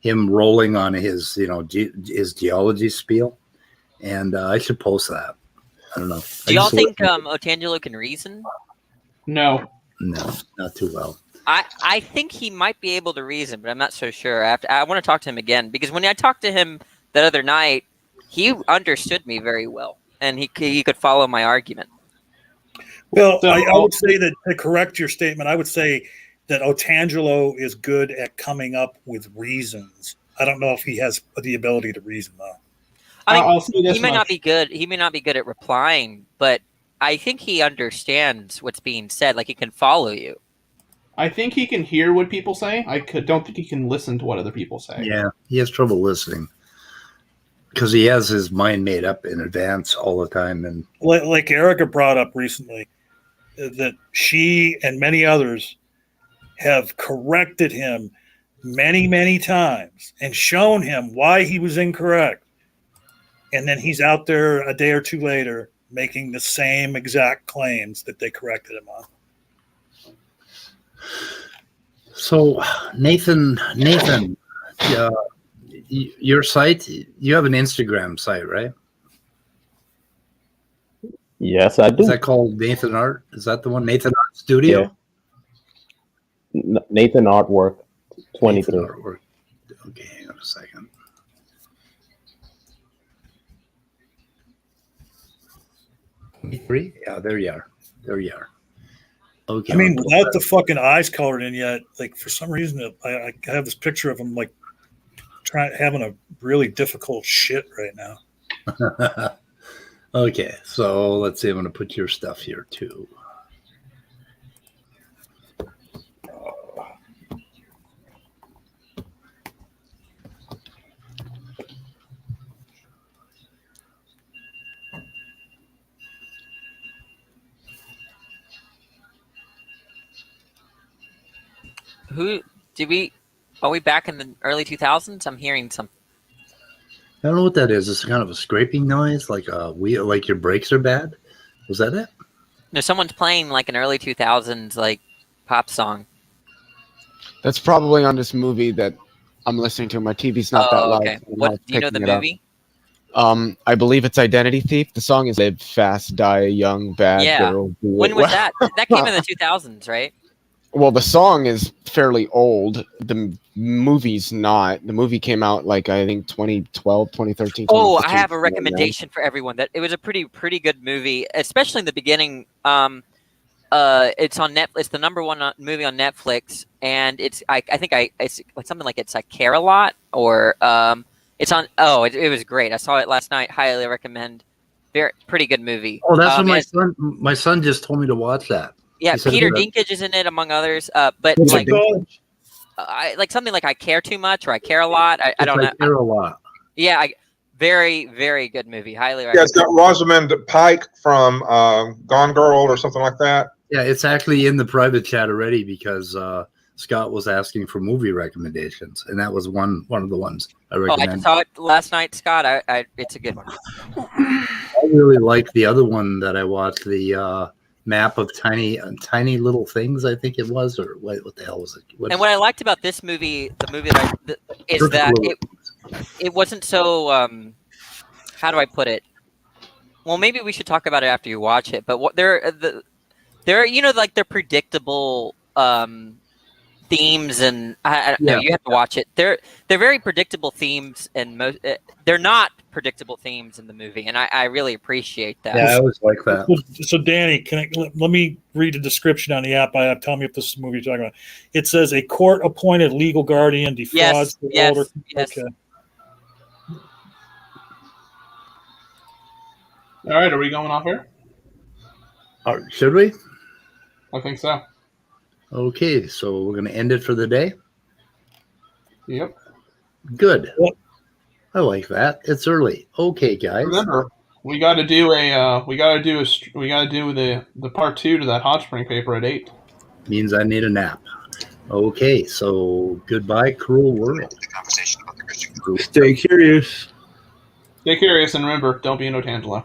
rolling on his his geology spiel, and I should post that. I don't know. Do y'all think Otangelo can reason? No, not too well. I think he might be able to reason, but I'm not so sure. I want to talk to him again, because when I talked to him that other night, he understood me very well, and he could follow my argument. Well, So- I would say that to correct your statement, I would say that Otangelo is good at coming up with reasons. I don't know if he has the ability to reason though. I I'll think say this he may much. not be good. He may not be good at replying, but I think he understands what's being said. Like he can follow you. I think he can hear what people say. Don't think he can listen to what other people say. Yeah, he has trouble listening because he has his mind made up in advance all the time. And Like Erica brought up recently, that she and many others have corrected him many, many times and shown him why he was incorrect. And then he's out there a day or two later making the same exact claims that they corrected him on. so, Nathan, your site, you have an Instagram site, right? Yes, I do. Is that called Nathan Art? Is that the one? Nathan Art Studio? Nathan Artwork 23. Nathan Artwork. Okay, hang on a second. Three? Yeah, there you are. There you are. Okay. I mean, without the fucking eyes colored in yet, like for some reason, I have this picture of him like having a really difficult shit right now. Okay, so let's see. I'm going to put your stuff here too. Are we back in the early 2000s? I'm hearing something. I don't know what that is. It's kind of a scraping noise, like a wheel, like your brakes are bad. Was that it? No, someone's playing like an early 2000s like pop song. That's probably on this movie that I'm listening to. My TV's not that loud. Okay. I'm What not do you know the picking it up. movie? I believe it's Identity Thief. The song is "Live Fast, Die Young, Bad Yeah. Girl." When was that? That came in the 2000s, right? Well, the song is fairly old. The movie's not. The movie came out like I think 2012, 2013. Oh, I 2015, have a something like that. recommendation for everyone. That it was a pretty good movie, especially in the beginning. It's on Netflix. It's the #1 movie on Netflix, and it's like something like it's like Care a Lot, or it's on. Oh, it was great. I saw it last night. Highly recommend. Pretty good movie. Oh, that's what my son just told me to watch that. Yeah, He said Peter that- Dinklage is in it, among others. But What's like, it called? like something like I Care Too Much or I Care a Lot. I don't know. I care a lot. Yeah, very, very good movie. Highly Yeah, recommend. it's got Rosamund Pike from Gone Girl or something like that. Yeah, it's actually in the private chat already because Scott was asking for movie recommendations, and that was one of the ones I Oh, recommend. I saw it last night, Scott. It's a good one. I really like the other one that I watched, the map of tiny little things. I think it was, or what the hell was it? And what I liked about this movie, the movie is that it wasn't so. How do I put it? Well, maybe we should talk about it after you watch it. But what they're like they're predictable themes, and I don't know, you have to watch it. They're very predictable themes, and they're not predictable themes in the movie, and I really appreciate that. Yeah, I always like that. So, Danny, let me read a description on the app I have. Tell me if this is the movie you're talking about. It says a court-appointed legal guardian defrauds the older. Yes. Okay. All right, are we going off here? Should we? I think so. Okay, so we're going to end it for the day. Yep. Good. I like that. It's early. Okay, guys. Remember, we got to do the part 2 to that hot spring paper at 8. Means I need a nap. Okay, so goodbye, cruel world. Stay curious. Stay curious and remember, don't be an Otangelo.